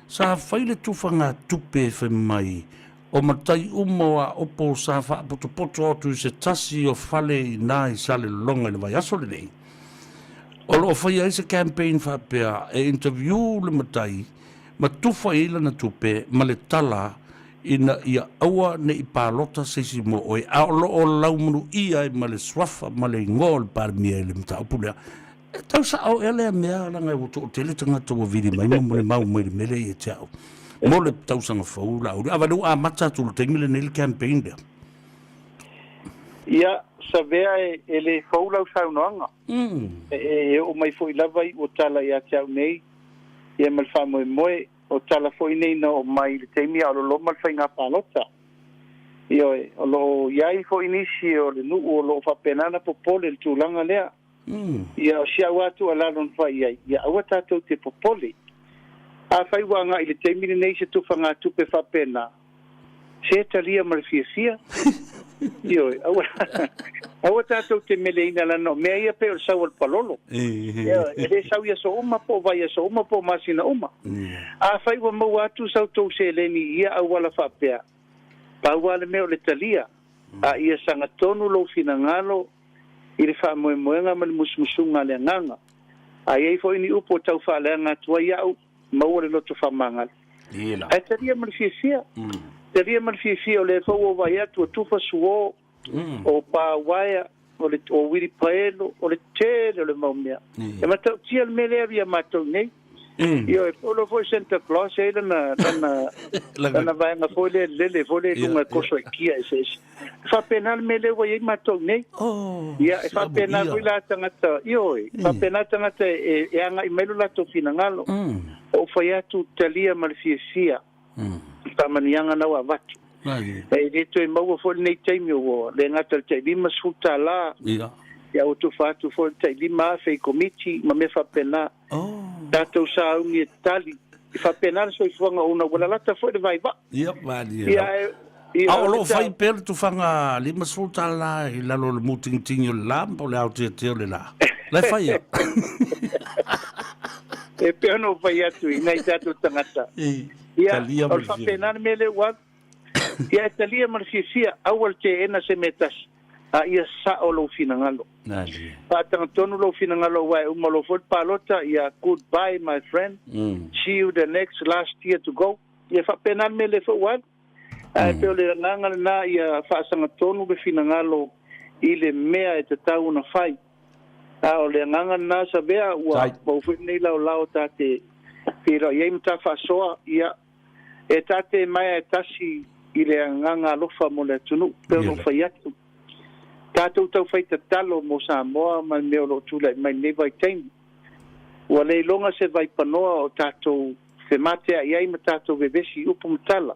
Sa whaile tūwhanga tupe whi mai. O matai umawa opo sa whaapoto atu se tasi o whale i nā i sale longa i le vai aso le nei. O lo whaia i se campaign whapea e interview le matai ma tuwha ila na tupe ma le tala ina ia aua ne i pālota seisi mo oe. A o lau manu ia i ma le swafa ma le ngō le pārmia i le mta opulea. Tau sa au ele mea langa o to tele tanga to vidi mai mo le mau mai mele e tau. Mo le tau sanga fau la. Ava do a mata tu tengile nel campaign there. Ia sa vea ele fau la sa noanga. O mai foi lava i o tala ia tau nei. Ia mal fa mo o tala foi nei no mai le temi a lo mal fa nga palota. Io o lo iai foi inisi o le nu o lo fa penana popole il tulanga lea. Ia o sia watu ala non fai ai ia awa tātou te popoli a fai wanga i le teimini nei se tufanga tupe whapena se talia marfia io awa tātou te meleina lano mea ia pe o sau al palolo ia e sau ia so uma po vai so uma po masina uma a fai wa mau atu sau tau se leni ia awala whapea pa wale meo le talia a ia sanga tonu lo finangalo i le whamoemoenga ma le musmusunga le nganga. Ai ei fo ini upo tau whaaleanga tua iau maua le loto whamanga. Ai taria marifia. Taria marifia o le fau o vai atu o tufa suo o pa waia o wiri paelo o le tele o le maumea. E matau tia le mele avia matau nei. Io e polo foi Santa Claus e lana vai na folha lele folha lunga koso kia ese fa penal mele wo ye mato nei ia fa penal wila tangata io fa penal tangata e anga i melu la to finangalo o foi atu talia malfiesia pa manianga na wa vatu e dito e mau fo nei time o le ngata te lima suta la ia o tu fatu fo te lima fe committee ma me fa penal Tatou sa ungi e tali. I fa penal so i fuanga una wala lata fo de vai va. Ia mali. A o lo fai per tu fanga lima sulta la i la lo muting tingo lampo le auto te le la. Le fai. E pe no fai atu i nei tatou tangata. Ia o fa penal mele wa. Ia talia marfisia awal te ena se metas. A ia sa o lo finangalo. Nali. Pa tonu lo finangalo wai uma lo fot palota ia goodbye my friend. See you the next last year to go. Ia fa penal mele fo wa. Ai pe le nganga na ia fa sanga tonu be finangalo i le mea e te tau na fai. A o le nganga na sa bea ua po fo nei lao tate. Pero ia mta fa soa ia e tate mai e tasi i le nganga lofa mo le tunu. Pero fa yatu. Tātou tau whaita talo mo Samoa mai meo lo tula mai nei vai teimi. Ua lei longa se vai panoa o tātou whematea i ai ma tātou bebesi upo mtala.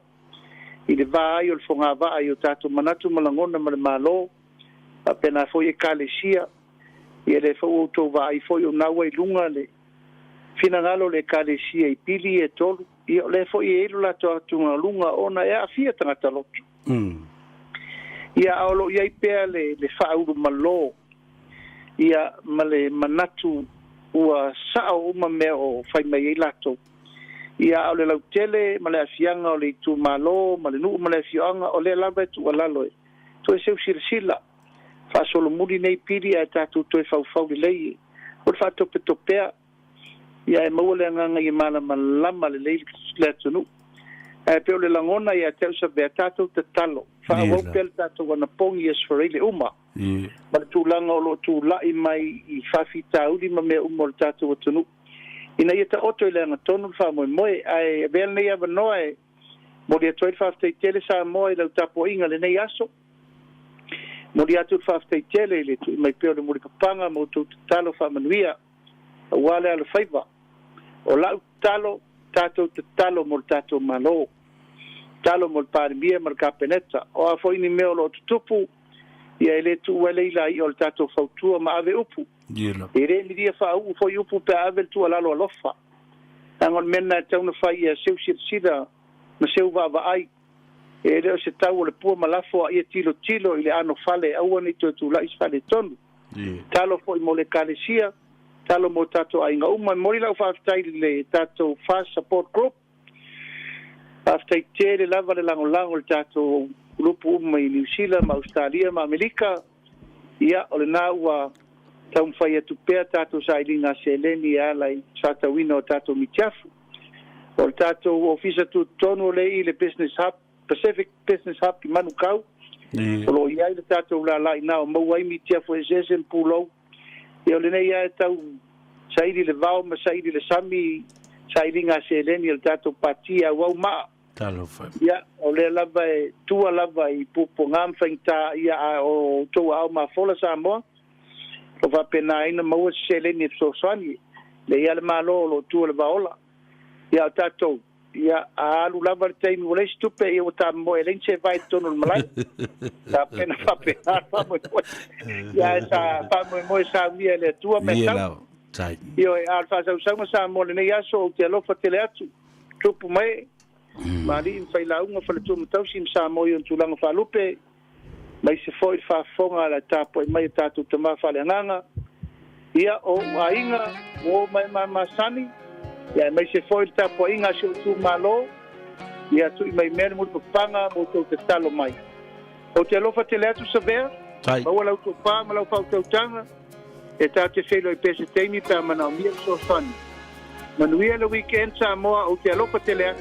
i le vai o le fogava ai o tatou manatu malangona ma le malo pena foi e kalesia ia le fo to vai foi o naua i lunga le finangalo le kalesia i pili e tolu ia le foi e la to lunga ona e afia tangata lotu ia alo ia i pea le fa'aulu malo ia male manatu ua sao uma mea o fai mai e lato ia o le lautele ma le afianga o le tu malo ma le nuu ma le afianga o le lava tu alalo e to e seu silasila fa solo muri nei piri a tatu to e fau lei o fa to petopea ia e mau le nganga i mana malama le lei le tunu e pe o le langona ia te usa be tatu te talo fa o pel tatu wana pongi es for ile uma ma tu langa o lo tu lai mai i fa fita udi ma me umor tatu o tunu ina ia ta oto ile nga tonu fa moe ai vel nei ava noe mo dia toi fa te tele sa moe le tapo inga le nei aso mo dia tu fa te tele le tu mai pe o le muri kapanga mo tu talo fa manuia wale ala faiva o la talo tato te talo mo tato malo talo mo parmia mar kapeneta o a foi ni me o lo tupu ia ele tu wele ila i o tato fautua ma ave upu e re mi dia fa u foi upu pe ave tu ala lo lofa angon menna tauna fai e seu sida ma seu va ai e re se tau le pu malafo ia tilo ile ano fale au ni tu la is fale tonu talo foi mo le kalesia talo mo tato ai nga uma mori la fa stai le tato fast support group after tele lava le lango le tato grupo uma i New Zealand ma Australia ma Amerika ia o le na ua tau fai atu pea tato sailinga seleni ala i sata wino tato mitiafu o le tato ofisa tu tonu le i le business hub Pacific Business Hub i manukau o lo ia i le tato la i nao mauai mitiafu e zesen pulau ia o le nei ia tau saili le vao ma saili le sami sailinga seleni le tato patia wau maa ia o le lava e tua lava i pupo ngam fainta ia o to au ma fola sa mo o va pena ina mo se le ni so sani le ia le malo lo tu le vaola ia tato ia alu lava te mi le stupe e o ta mo e lenche vai tono malai ta pena fa pena fa mo ia sa fa mo sa via le tua meta io e alfa sa mo le ia so te lo fa tele atu tupu mai mari fai la unga fa le tu tau sim sa mo yo tu langa fa lupe mai se foi fa fonga la tapo mai tatu te ma fa le nganga ia o ainga o mai masani ia mai se foi tapo inga se tu malo ia tu mai mer mo panga mo tu te talo mai o te lo fa te le tu saber ma wala tu pa ma lo fa tu tanga e ta te felo i pese temi pa mana mi so fani manuia le weekend sa mo o te lo fa te le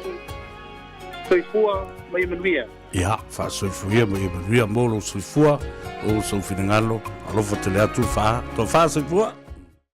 soifua mai manuia ia fa soifua mai manuia mo lo soifua o so finangalo alo fa te le atu fa to fa soifua